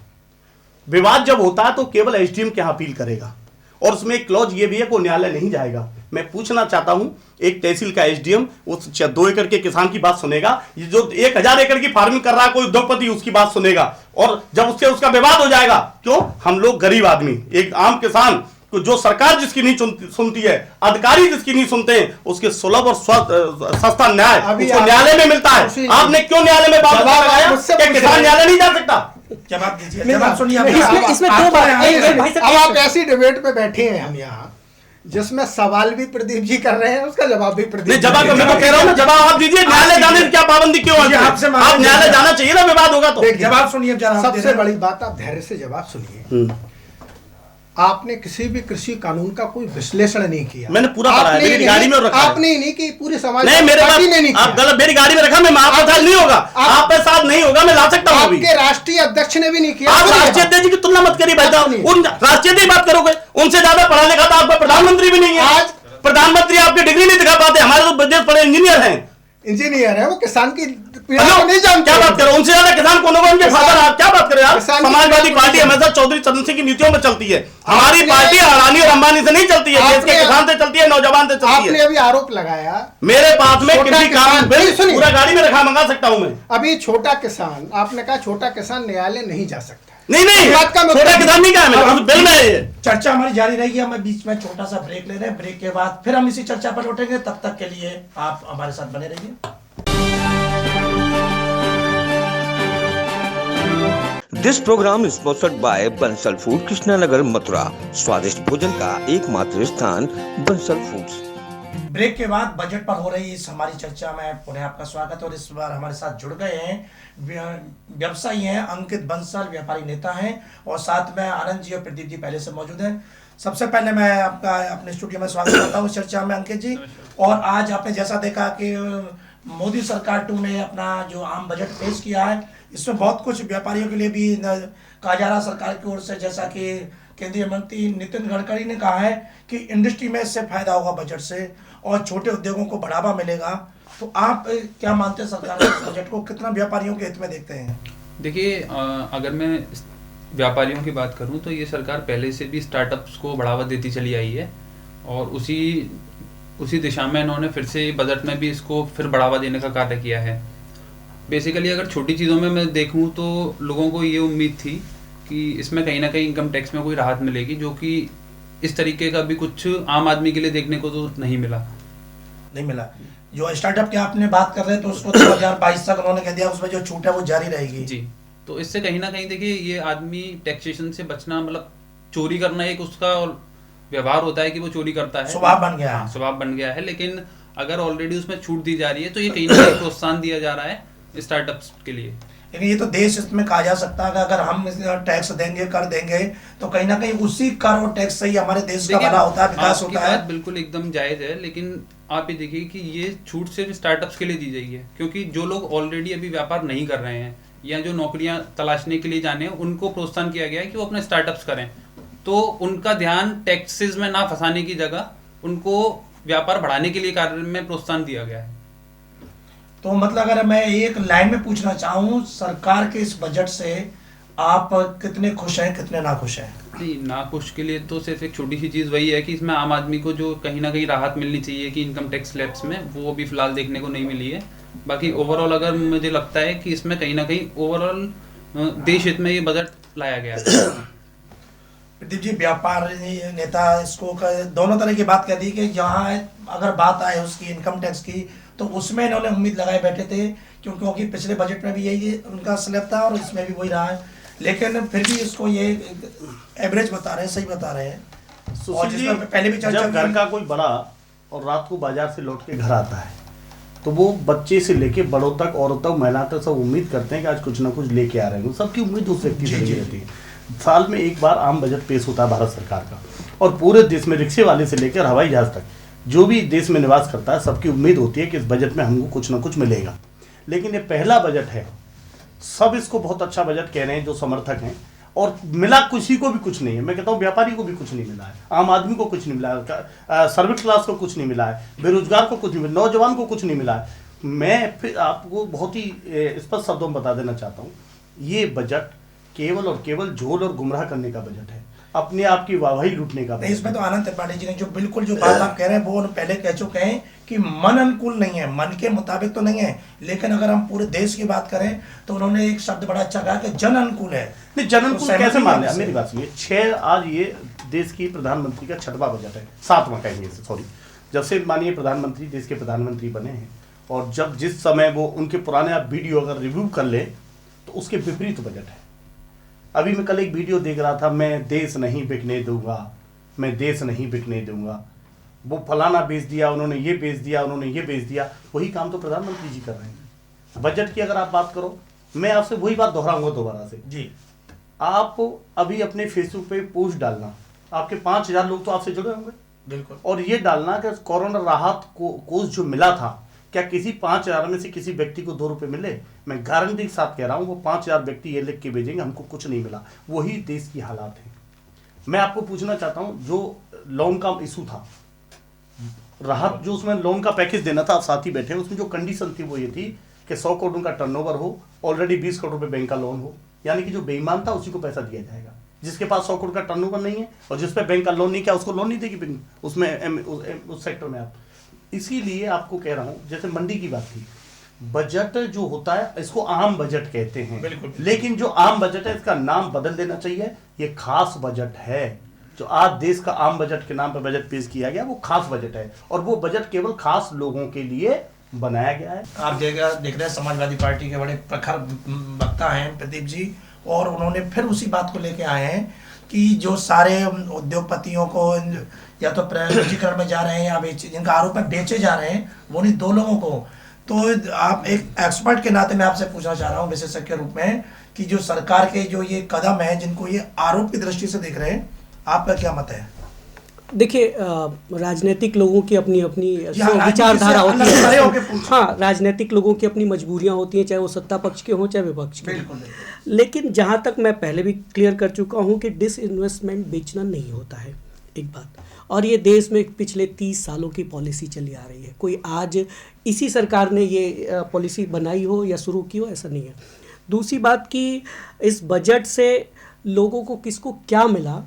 विवाद जब होता है तो केवल एसडीएम के यहां अपील करेगा, और उसमें एक क्लॉज ये भी है कि न्यायालय नहीं जाएगा। मैं पूछना चाहता हूं, एक तहसील का एसडीएम उस 2 एकड़ के किसान की बात सुनेगा, ये जो 1000 एकड़ की फार्मिंग कर रहा है कोई उद्योगपति, उसकी बात सुनेगा, और जब उससे उसका विवाद हो जाएगा, क्यों, हम लोग गरीब आदमी, एक आम किसान, तो जो सरकार जिसकी नहीं सुनती है, अधिकारी जिसकी नहीं सुनते हैं, उसके सुलभ और सस्ता न्याय उसको न्यायालय में मिलता है। आपने क्यों न्यायालय में बात लगाया कि किसान न्यायालय नहीं जा सकता? जवाब दीजिए, जवाब सुनिए। इसमें 2 बात। अब आप ऐसी डिबेट पे बैठे हैं हम यहाँ जिसमें सवाल भी प्रदीप जी कर रहे हैं, उसका जवाब भी प्रदीप नहीं, जी जवाब दे मैं तो रहे कह रहा हूँ ना, जवाब आप दीजिए। न्यायालय जाने की क्या पाबंदी क्यों है? आपसे मांग आप न्यायालय जाना चाहिए ना, विवाद होगा तो। देखिए, जवाब सुनिए जरा। सबसे बड़ी बात, आप धैर्य से जवाब सुनिए। आपने किसी भी कृषि कानून का कोई विश्लेषण नहीं किया। मैंने पूरा पढ़ा है, मेरी गाड़ी में रखा है। आपने ही नहीं की, पूरे समाज नहीं, मेरे पार्टी ने नहीं पास आप किया। गलत, मेरी गाड़ी में रखा, मैं आपके साथ नहीं होगा, आप पे साथ नहीं होगा, मैं ला सकता हूँ अभी। आपके राष्ट्रीय अध्यक्ष ने भी नहीं किया। आप राष्ट्रीय अध्यक्ष की तुलना मत करिए भाई साहब, उन राष्ट्रीय की बात करोगे, उनसे ज्यादा पढ़ा लिखा तो आपका प्रधानमंत्री भी नहीं है। आज प्रधानमंत्री आपकी डिग्री नहीं दिखा पाते, हमारे तो बजट पड़े इंजीनियर हैं। इंजीनियर है वो, किसान की पीड़ा हेलो, को नहीं जानते। क्या बात करो, उनसे ज्यादा किसान कौन होगा? उनके फादर। आप क्या बात करें यार? किसान की समाजवादी पीड़ा को पार्टी नहीं हमेशा चौधरी चरण सिंह की नीतियों में चलती है। हमारी आपने- पार्टी अडानी और अंबानी से नहीं चलती है, देश के आपने- किसान से चलती है, नौजवान से चलती आपने है। अभी आरोप लगाया, मेरे पास में छोटा कृषि किसान- कानून बिल नहीं, सुनिए। पूरा गाड़ी में रखा, मंगा सकता हूं मैं। अभी छोटा किसान, आपने कहा छोटा किसान न्यायालय नहीं जा सकता। नहीं नहीं, इस बात का मतलब- छोटा किसान नहीं कहा मैंने, उस बिल में है ये। चर्चा हमारी जारी रहेगी। हम बीच में छोटा सा ब्रेक ले रहे हैं, ब्रेक के बाद फिर हम इसी चर्चा पर लौटेंगे। तब तक के लिए आप हमारे साथ बने रहिए। This programme sponsored by Bansal food Krishnanagar Mathura. स्वादिष्ट भोजन का एकमात्र स्थान बंसल फूड्स। ब्रेक के बाद बजट पर हो रही इस हमारी चर्चा में पुनः आपका स्वागत है। और इस बार हमारे साथ जुड़ गए हैं व्यवसायी हैं अंकित बंसल, व्यापारी नेता हैं, और साथ में आनंद जी और प्रदीप जी पहले से मौजूद हैं। सबसे पहले मैं आपका अपने स्टूडियो में स्वागत करता हूँ चर्चा में अंकित जी। और आज आपने जैसा देखा कि मोदी सरकार 2 ने अपना जो आम बजट पेश किया है, इसमें बहुत कुछ व्यापारियों के लिए भी कहा जा रहा है सरकार की ओर से, जैसा कि केंद्रीय मंत्री नितिन गडकरी ने कहा है कि इंडस्ट्री में इससे फायदा होगा बजट से और छोटे उद्योगों को बढ़ावा मिलेगा। तो आप क्या मानते हैं सरकार के इस बजट को कितना व्यापारियों के हित में देखते हैं? देखिए, अगर मैं व्यापारियों की बात करूं तो ये सरकार पहले से भी स्टार्टअप्स को बढ़ावा देती चली आई है, और उसी दिशा में इन्होंने फिर से बजट में भी इसको फिर बढ़ावा देने का कार्य किया है। बेसिकली अगर छोटी चीज़ों में मैं देखूं तो लोगों को ये उम्मीद थी कि इसमें कहीं ना कहीं इनकम टैक्स में कोई राहत मिलेगी, जो कि इस तरीके का भी कुछ आम आदमी के लिए देखने को तो नहीं मिला। जो स्टार्टअप की आपने बात कर रहे हैं तो उसको 2022 तक उन्होंने कह दिया उसमें जो छूट है वो जारी रहेगी। जी, तो इससे कहीं ना कहीं देखिए ये आदमी टैक्सेशन से बचना, मतलब चोरी करना एक उसका व्यवहार होता है कि वो चोरी करता है, स्वभाव बन गया है। हाँ, स्वभाव बन गया है। लेकिन अगर ऑलरेडी उसमें छूट दी जा रही है तो ये कहीं ना कहीं प्रोत्साहन दिया जा रहा है स्टार्टअप्स के लिए। लेकिन ये तो देश इसमें कहा जा सकता है कि अगर हम टैक्स देंगे, कर देंगे, तो कहीं ना कहीं उसी कर और टैक्स से ही हमारे देश का भला होता है, विकास आपकी होता है। बात बिल्कुल एकदम जायज है, लेकिन आप ये देखिए कि ये छूट सिर्फ स्टार्टअप्स के लिए दी गई है, क्योंकि जो लोग ऑलरेडी अभी व्यापार नहीं कर रहे हैं या जो नौकरियां तलाशने के लिए जाने हैं, उनको प्रोत्साहन किया गया है कि वो अपने स्टार्टअप्स करें। तो उनका ध्यान टैक्सेस में ना फंसाने की जगह उनको व्यापार बढ़ाने के लिए कार्य में प्रोत्साहन दिया गया है। तो मतलब अगर मैं एक लाइन में पूछना चाहूँ, सरकार के इस बजट से आप कितने खुश हैं, कितने नाखुश हैं? नहीं, नाखुश के लिए तो सिर्फ एक छोटी सी चीज़ वही है कि इसमें आम आदमी को जो कहीं ना कहीं राहत मिलनी चाहिए कि इनकम टैक्स स्लैब्स में, वो अभी फिलहाल देखने को नहीं मिली है। बाकी ओवरऑल अगर मुझे लगता है कि इसमें कहीं ना कहीं ओवरऑल देश हित में ये बजट लाया गया है। प्रदीप जी, व्यापार नेता इसको दोनों तरह की बात कह दी कि जहाँ अगर बात आए उसकी इनकम टैक्स की, तो उसमें इन्होंने उम्मीद लगाए बैठे थे क्योंकि पिछले बजट में भी यही उनका स्लैब था और इसमें भी वही रहा है, लेकिन फिर भी इसको ये एवरेज बता रहे हैं, सही बता रहे हैं। और सुशील जी, जिसमें पहले भी चर्चा जब घर का कोई बड़ा और रात को बाजार से लौट के घर आता है तो वो बच्चे से लेके बड़ों तक, औरतों तक, महिलाओं तक सब उम्मीद करते हैं कि आज कुछ ना कुछ लेके आ रहे हैं। सबकी उम्मीद उस व्यक्ति से लगी रहती है। साल में एक बार आम बजट पेश होता है भारत सरकार का, और पूरे देश में रिक्शे वाले से लेकर हवाई जहाज तक जो भी देश में निवास करता है, सबकी उम्मीद होती है कि इस बजट में हमको कुछ ना कुछ मिलेगा। लेकिन ये पहला बजट है, सब इसको बहुत अच्छा बजट कह रहे हैं जो समर्थक हैं, और मिला किसी को भी कुछ नहीं है। मैं कहता हूँ व्यापारी को भी कुछ नहीं मिला है, आम आदमी को कुछ नहीं मिला है, सर्विस क्लास को कुछ नहीं मिला है, बेरोजगार को कुछ नहीं मिला, नौजवान को कुछ नहीं मिला है। मैं फिर आपको बहुत ही स्पष्ट शब्दों में बता देना चाहता हूँ, ये बजट केवल और केवल झोल और गुमराह करने का बजट है, अपने आप की वाहवाही लूटने का बजट। इसमें तो आनंद त्रिपाठी जी ने जो बिल्कुल जो बात आप कह रहे हैं वो पहले कह चुके हैं कि मन अनुकूल नहीं है, मन के मुताबिक तो नहीं है, लेकिन अगर हम पूरे देश की बात करें तो उन्होंने एक शब्द बड़ा अच्छा कहा कि जन अनुकूल है। नहीं, जन अनुकूल तो कैसे मान लिया? सहमति मेरी बात सुनिए, आज ये देश की प्रधानमंत्री का 6वां बजट है, 7वां कहेंगे सॉरी। जब से माननीय प्रधानमंत्री देश के प्रधानमंत्री बने हैं, और जब जिस समय वो उनके पुराने आप वीडियो अगर रिव्यू कर ले तो उसके विपरीत बजट है। अभी मैं कल एक वीडियो देख रहा था, मैं देश नहीं बिकने दूंगा, मैं देश नहीं बिकने दूंगा। वो फलाना बेच दिया, उन्होंने ये बेच दिया, उन्होंने ये बेच दिया। वही काम तो प्रधानमंत्री जी कर रहे हैं। बजट की अगर आप बात करो, मैं आपसे वही बात दोहराऊंगा दोबारा से जी। आप अभी अपने फेसबुक पे पोस्ट डालना, आपके 5000 लोग तो आपसे जुड़े होंगे, बिल्कुल, और ये डालना कि कोरोना राहत कोष जो मिला था, क्या किसी 5000 में से किसी व्यक्ति को 2 रुपए मिले? मैं गारंटी के साथ कह रहा हूं, वो 5000 व्यक्ति ये लिख के भेजेंगे हमको कुछ नहीं मिला। वही देश की हालात है। मैं आपको पूछना चाहता हूं, जो लोन का इशू था, राहत जो उसमें लोन का पैकेज देना था, आप साथ ही बैठे, उसमें जो कंडीशन थी वो ये थी कि 100 करोड़ का टर्नओवर हो, ऑलरेडी 20 करोड़ रुपए बैंक का लोन हो, यानी कि जो बेईमान था उसी को पैसा दिया जाएगा। जिसके पास 100 करोड़ का टर्नओवर नहीं है और जिस पे बैंक का लोन नहीं किया, उसको लोन नहीं देगी बैंक उसमें, उस सेक्टर में। आप इसीलिए आपको कह रहा हूं, जैसे मंडी की बात थी, बजट जो होता है इसको आम बजट कहते हैं, बिल्कुल। लेकिन जो आम बजट है इसका नाम बदल देना चाहिए। ये खास बजट है। जो आज देश का आम बजट के नाम पर बजट पेश किया गया वो खास बजट है, और वो बजट केवल खास लोगों के लिए बनाया गया है। आप देख रहे हैं समाजवादी पार्टी के बड़े प्रखर वक्ता हैं प्रदीप जी, और उन्होंने फिर उसी बात को लेके आए हैं कि जो सारे उद्योगपतियों को या तो निजीकरण में जा रहे हैं या जिनका आरोप है बेचे जा रहे हैं, वो नहीं 2 लोगों को। तो आप एक एक्सपर्ट के नाते मैं आपसे पूछना चाह रहा हूँ विशेषज्ञ के रूप में, कि जो सरकार के जो ये कदम है, जिनको ये आरोप की दृष्टि से देख रहे हैं, आपका क्या मत है? देखिए, राजनीतिक लोगों की अपनी अपनी हाँ, विचारधारा होती है। पूछो। हाँ, राजनीतिक लोगों की अपनी मजबूरियां होती हैं, चाहे वो सत्ता पक्ष के हों चाहे विपक्ष के। बिल्कुल। लेकिन जहाँ तक मैं पहले भी क्लियर कर चुका हूँ कि डिसइन्वेस्टमेंट बेचना नहीं होता है, एक बात। और ये देश में पिछले 30 सालों की पॉलिसी चली आ रही है। कोई आज इसी सरकार ने ये पॉलिसी बनाई हो या शुरू की हो, ऐसा नहीं है। दूसरी बात कि इस बजट से लोगों को किसको क्या मिला,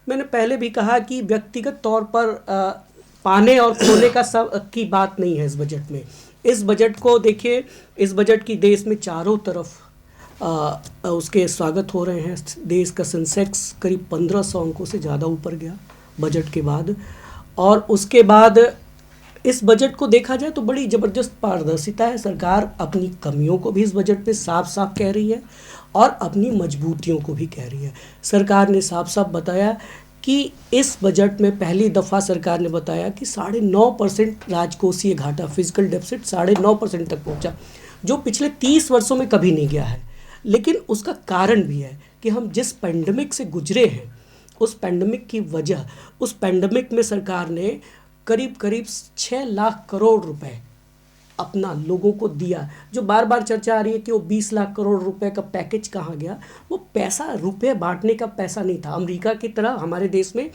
मैंने पहले भी कहा कि व्यक्तिगत तौर पर पाने और खोने का सब की बात नहीं है इस बजट में। इस बजट को देखिए, इस बजट की देश में चारों तरफ उसके स्वागत हो रहे हैं। देश का सेंसेक्स करीब 1500 अंकों से ज़्यादा ऊपर गया बजट के बाद। और उसके बाद इस बजट को देखा जाए तो बड़ी ज़बरदस्त पारदर्शिता है। सरकार अपनी कमियों को भी इस बजट में साफ साफ कह रही है और अपनी मजबूतियों को भी कह रही है। सरकार ने साफ साफ बताया कि इस बजट में पहली दफ़ा सरकार ने बताया कि 9.5% राजकोषीय घाटा, फिजिकल डेफिसिट 9.5% तक पहुंचा, जो पिछले 30 वर्षों में कभी नहीं गया है। लेकिन उसका कारण भी है कि हम जिस पेंडेमिक से गुजरे हैं, उस पेंडेमिक की वजह, उस पेंडेमिक में सरकार ने करीब 6 लाख करोड़ रुपए अपना लोगों को दिया। जो बार बार चर्चा आ रही है कि वो 20 लाख करोड़ रुपए का पैकेज कहाँ गया, वो पैसा रुपए बांटने का पैसा नहीं था। अमेरिका की तरह हमारे देश में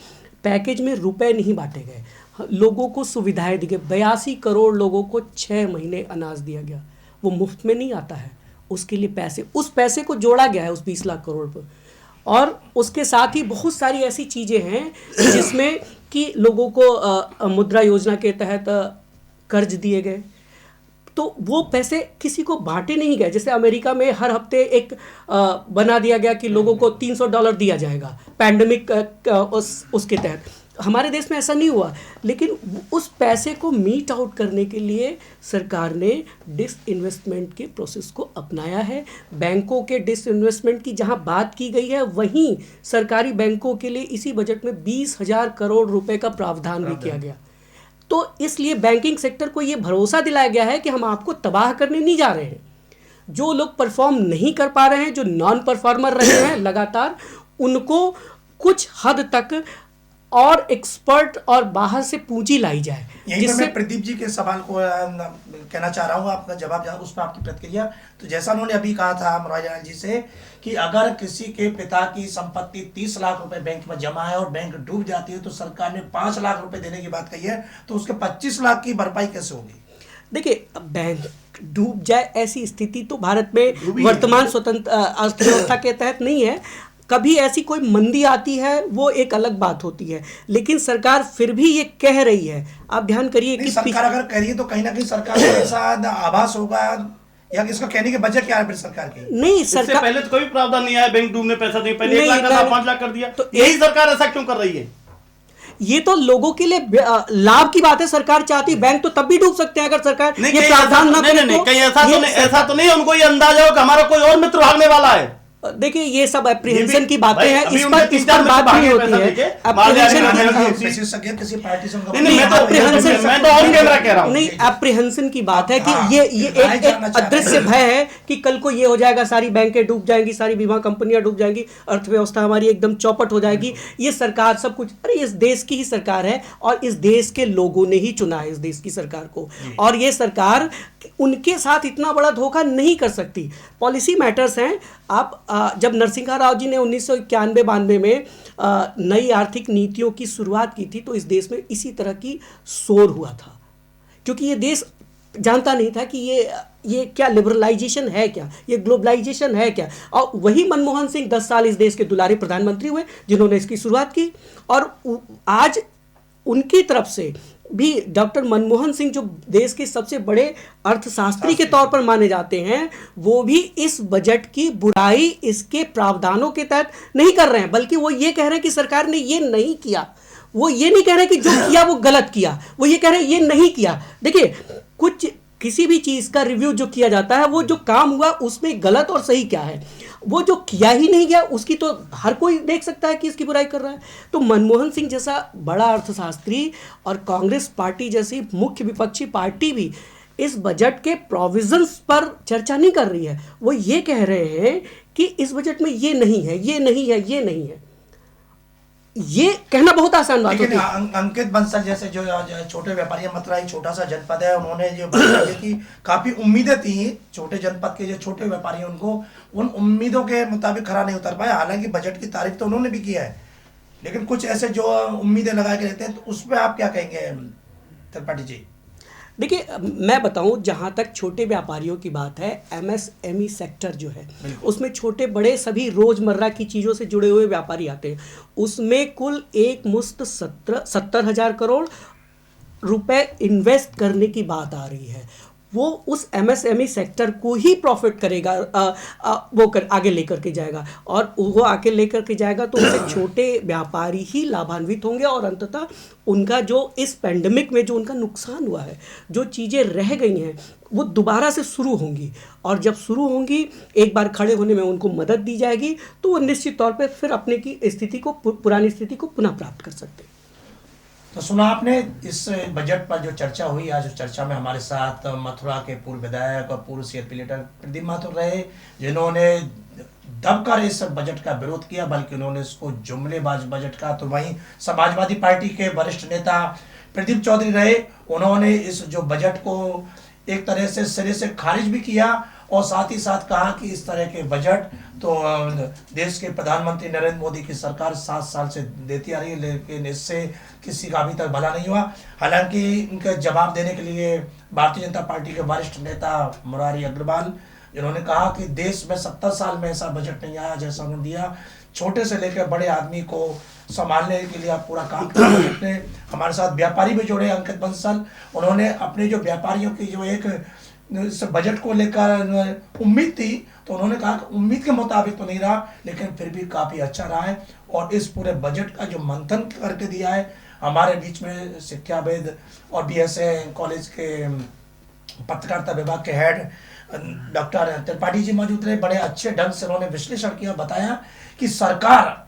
पैकेज में रुपए नहीं बांटे गए, लोगों को सुविधाएं दी गई। 82 करोड़ लोगों को 6 महीने अनाज दिया गया। वो मुफ्त में नहीं आता है, उसके लिए पैसे, उस पैसे को जोड़ा गया है उस 20 लाख करोड़ पर। और उसके साथ ही बहुत सारी ऐसी चीज़ें हैं जिसमें कि लोगों को मुद्रा योजना के तहत कर्ज दिए गए, तो वो पैसे किसी को बांटे नहीं गए। जैसे अमेरिका में हर हफ्ते एक बना दिया गया कि लोगों को $300 दिया जाएगा पैंडेमिक उसके तहत। हमारे देश में ऐसा नहीं हुआ, लेकिन उस पैसे को मीट आउट करने के लिए सरकार ने डिसइन्वेस्टमेंट के प्रोसेस को अपनाया है। बैंकों के डिसइन्वेस्टमेंट की जहां बात की गई है, वहीं सरकारी बैंकों के लिए इसी बजट में 20,000 करोड़ रुपए का प्रावधान भी किया गया। तो इसलिए बैंकिंग सेक्टर को ये भरोसा दिलाया गया है कि हम आपको तबाह करने नहीं जा रहे हैं। जो लोग परफॉर्म नहीं कर पा रहे हैं, जो नॉन परफॉर्मर रहे हैं लगातार, उनको कुछ हद तक और एक्सपर्ट और बाहर से पूंजी लाई जाए। यही मैं प्रदीप जी के सवाल को कहना चाह रहा हूँ, आपका जवाब उस पर आपकी प्रतिक्रिया। तो जैसा उन्होंने अभी कहा था मुरारी जी से कि अगर किसी के पिता की संपत्ति 30 लाख रुपए बैंक में जमा है और बैंक डूब जाती है तो सरकार ने 5 लाख रुपए देने की बात कही है, तो उसके 25 लाख की भरपाई कैसे होगी? देखिए, बैंक डूब जाए ऐसी स्थिति तो भारत में वर्तमान स्वतंत्र अर्थव्यवस्था के तहत नहीं है। कभी ऐसी कोई मंदी आती है, वो एक अलग बात होती है, लेकिन सरकार फिर भी ये कह रही है। आप ध्यान करिए कि सरकार अगर कह रही है तो कहीं ना कहीं सरकार को ऐसा आभास होगा, या इसको कहने की वजह क्या है फिर सरकार की? नहीं, सरकार पहले तो कोई प्रावधान नहीं आया बैंक डूबने पैसा दे, पहले 1 लाख का 5 लाख कर दिया। तो यही सरकार ऐसा क्यों कर रही है? ये तो लोगों के लिए लाभ की बात है। सरकार चाहती, बैंक तो तब भी डूब सकते हैं अगर सरकार ये प्रावधान ना करे। नहीं, कहीं ऐसा तो नहीं, उनको ये अंदाजा हो कि हमारा कोई और मित्र भागने वाला है। देखिए ये सब अप्रीहेंशन की बातें भाई, हैं, अभी इस उनके पर 3-4 बात मिनट नहीं होती पैसा है। देके, अप्रीहेंशन विशेषज्ञ किसी पार्टी से उनका नहीं, मैं तो apprehension- मैं तो ऑन कैमरा कह रहा हूँ। नहीं, एप्रीहेंशन की बात है कि हाँ, ये राय जानना एक चाह रहे अदृश्य हैं। भय है कि कल को ये हो जाएगा, सारी बैंकें डूब जाएंगी, सारी बीमा कंपनियां डूब जाएंगी, अर्थव्यवस्था हमारी एकदम चौपट हो जाएगी। ये सरकार सब कुछ, अरे इस देश की ही सरकार है और इस देश के लोगों ने ही चुना है इस देश की सरकार को, और ये सरकार उनके साथ इतना बड़ा धोखा नहीं कर सकती। पॉलिसी मैटर्स हैं। आप जब नरसिंहा राव जी ने 1991-92 में नई आर्थिक नीतियों की शुरुआत की थी तो इस देश में इसी तरह की शोर हुआ था, क्योंकि ये देश जानता नहीं था कि ये क्या लिबरलाइजेशन है, क्या ये ग्लोबलाइजेशन है क्या। और वही मनमोहन सिंह 10 साल इस देश के दुलारे प्रधानमंत्री हुए जिन्होंने इसकी शुरुआत की, और आज उनकी तरफ से भी डॉक्टर मनमोहन सिंह जो देश के सबसे बड़े अर्थशास्त्री के तौर पर माने जाते हैं, वो भी इस बजट की बुराई इसके प्रावधानों के तहत नहीं कर रहे हैं, बल्कि वो ये कह रहे हैं कि सरकार ने ये नहीं किया। वो ये नहीं कह रहे कि जो किया वो गलत किया, वो ये कह रहे हैं ये नहीं किया। देखिए, कुछ किसी भी चीज़ का रिव्यू जो किया जाता है, वो जो काम हुआ उसमें गलत और सही क्या है, वो जो किया ही नहीं गया उसकी तो हर कोई देख सकता है कि इसकी बुराई कर रहा है। तो मनमोहन सिंह जैसा बड़ा अर्थशास्त्री और कांग्रेस पार्टी जैसी मुख्य विपक्षी पार्टी भी इस बजट के प्रोविजंस पर चर्चा नहीं कर रही है। वो ये कह रहे हैं कि इस बजट में ये नहीं है, ये नहीं है, ये नहीं है। ये कहना बहुत आसान बात होती लेकिन है। अंकित बंसल जैसे जो छोटे व्यापारी, मथुरा एक छोटा सा जनपद है, उन्होंने जो बात की थी, काफी उम्मीदें थी छोटे जनपद के जो छोटे व्यापारी हैं उनको, उन उम्मीदों के मुताबिक खरा नहीं उतर पाया। हालांकि बजट की तारीफ तो उन्होंने भी किया है, लेकिन कुछ ऐसे जो उम्मीदें लगा के रहते हैं, तो उस पर आप क्या कहेंगे त्रिपाठी जी? देखिए, मैं बताऊं, जहां तक छोटे व्यापारियों की बात है, एमएसएमई सेक्टर जो है उसमें छोटे बड़े सभी रोजमर्रा की चीज़ों से जुड़े हुए व्यापारी आते हैं। उसमें कुल एक मुश्त 70,000 करोड़ रुपए इन्वेस्ट करने की बात आ रही है। वो उस एमएसएमई सेक्टर को ही प्रॉफिट करेगा, आगे लेकर के जाएगा, और वो आगे लेकर के जाएगा तो उससे छोटे व्यापारी ही लाभान्वित होंगे, और अंततः उनका जो इस पेंडेमिक में जो उनका नुकसान हुआ है, जो चीज़ें रह गई हैं, वो दोबारा से शुरू होंगी, और जब शुरू होंगी एक बार खड़े होने में उनको मदद दी जाएगी, तो वो निश्चित तौर पर फिर अपने की स्थिति को, पुरानी स्थिति को पुनः प्राप्त कर सकते हैं। तो सुना आपने इस बजट पर जो चर्चा हुई। आज उस चर्चा में हमारे साथ मथुरा के पूर्व विधायक और पूर्व सीएलपी लीडर प्रदीप माथुर रहे, जिन्होंने दबकर इस बजट का विरोध किया, बल्कि उन्होंने इसको जुमलेबाज बजट का। तो वहीं समाजवादी पार्टी के वरिष्ठ नेता प्रदीप चौधरी रहे, उन्होंने इस जो बजट को एक तरह से सिरे से खारिज भी किया, और साथ ही साथ कहा कि इस तरह के बजट तो देश के प्रधानमंत्री नरेंद्र मोदी की सरकार 7 साल से देती आ रही है, लेकिन इससे किसी का अभी तक भला नहीं हुआ। हालांकि इनके जवाब देने के लिए भारतीय जनता पार्टी के वरिष्ठ नेता मुरारी अग्रवाल, इन्होंने कहा कि देश में 70 साल में ऐसा बजट नहीं आया जैसा उन्होंने दिया। छोटे से लेकर बड़े आदमी को संभालने के लिए आप पूरा काम करते हैं। हमारे साथ व्यापारी भी जुड़े, अंकित बंसल, उन्होंने अपने जो व्यापारियों की जो एक इस बजट को लेकर उम्मीद थी, तो उन्होंने कहा कि उम्मीद के मुताबिक तो नहीं रहा, लेकिन फिर भी काफ़ी अच्छा रहा है। और इस पूरे बजट का जो मंथन करके दिया है, हमारे बीच में शिक्षाविद और बीएसए कॉलेज के पत्रकारिता विभाग के हेड डॉक्टर त्रिपाठी जी मौजूद रहे। बड़े अच्छे ढंग से उन्होंने विश्लेषण किया, बताया कि सरकार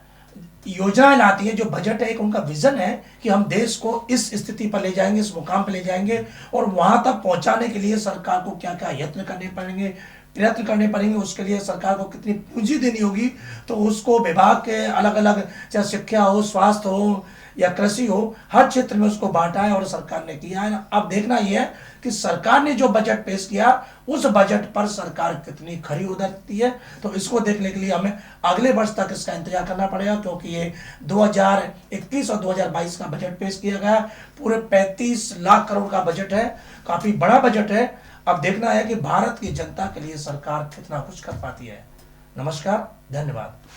योजनाएं लाती है, जो बजट है एक उनका विजन है कि हम देश को इस स्थिति पर ले जाएंगे, इस मुकाम पर ले जाएंगे, और वहां तक पहुंचाने के लिए सरकार को क्या क्या यत्न करने पड़ेंगे, प्रयत्न करने पड़ेंगे। उसके लिए सरकार को कितनी पूंजी देनी होगी, तो उसको विभाग के अलग अलग, चाहे शिक्षा हो, स्वास्थ्य हो या कृषि हो, हर क्षेत्र में उसको बांटा है और सरकार ने किया है। अब देखना यह है कि सरकार ने जो बजट पेश किया, उस बजट पर सरकार कितनी खरी उतरती है। तो इसको देखने के लिए हमें अगले वर्ष तक इसका इंतजार करना पड़ेगा, क्योंकि ये 2021 और 2022 का बजट पेश किया गया। पूरे 35 लाख करोड़ का बजट है, काफी बड़ा बजट है। अब देखना है कि भारत की जनता के लिए सरकार कितना कुछ कर पाती है। नमस्कार, धन्यवाद।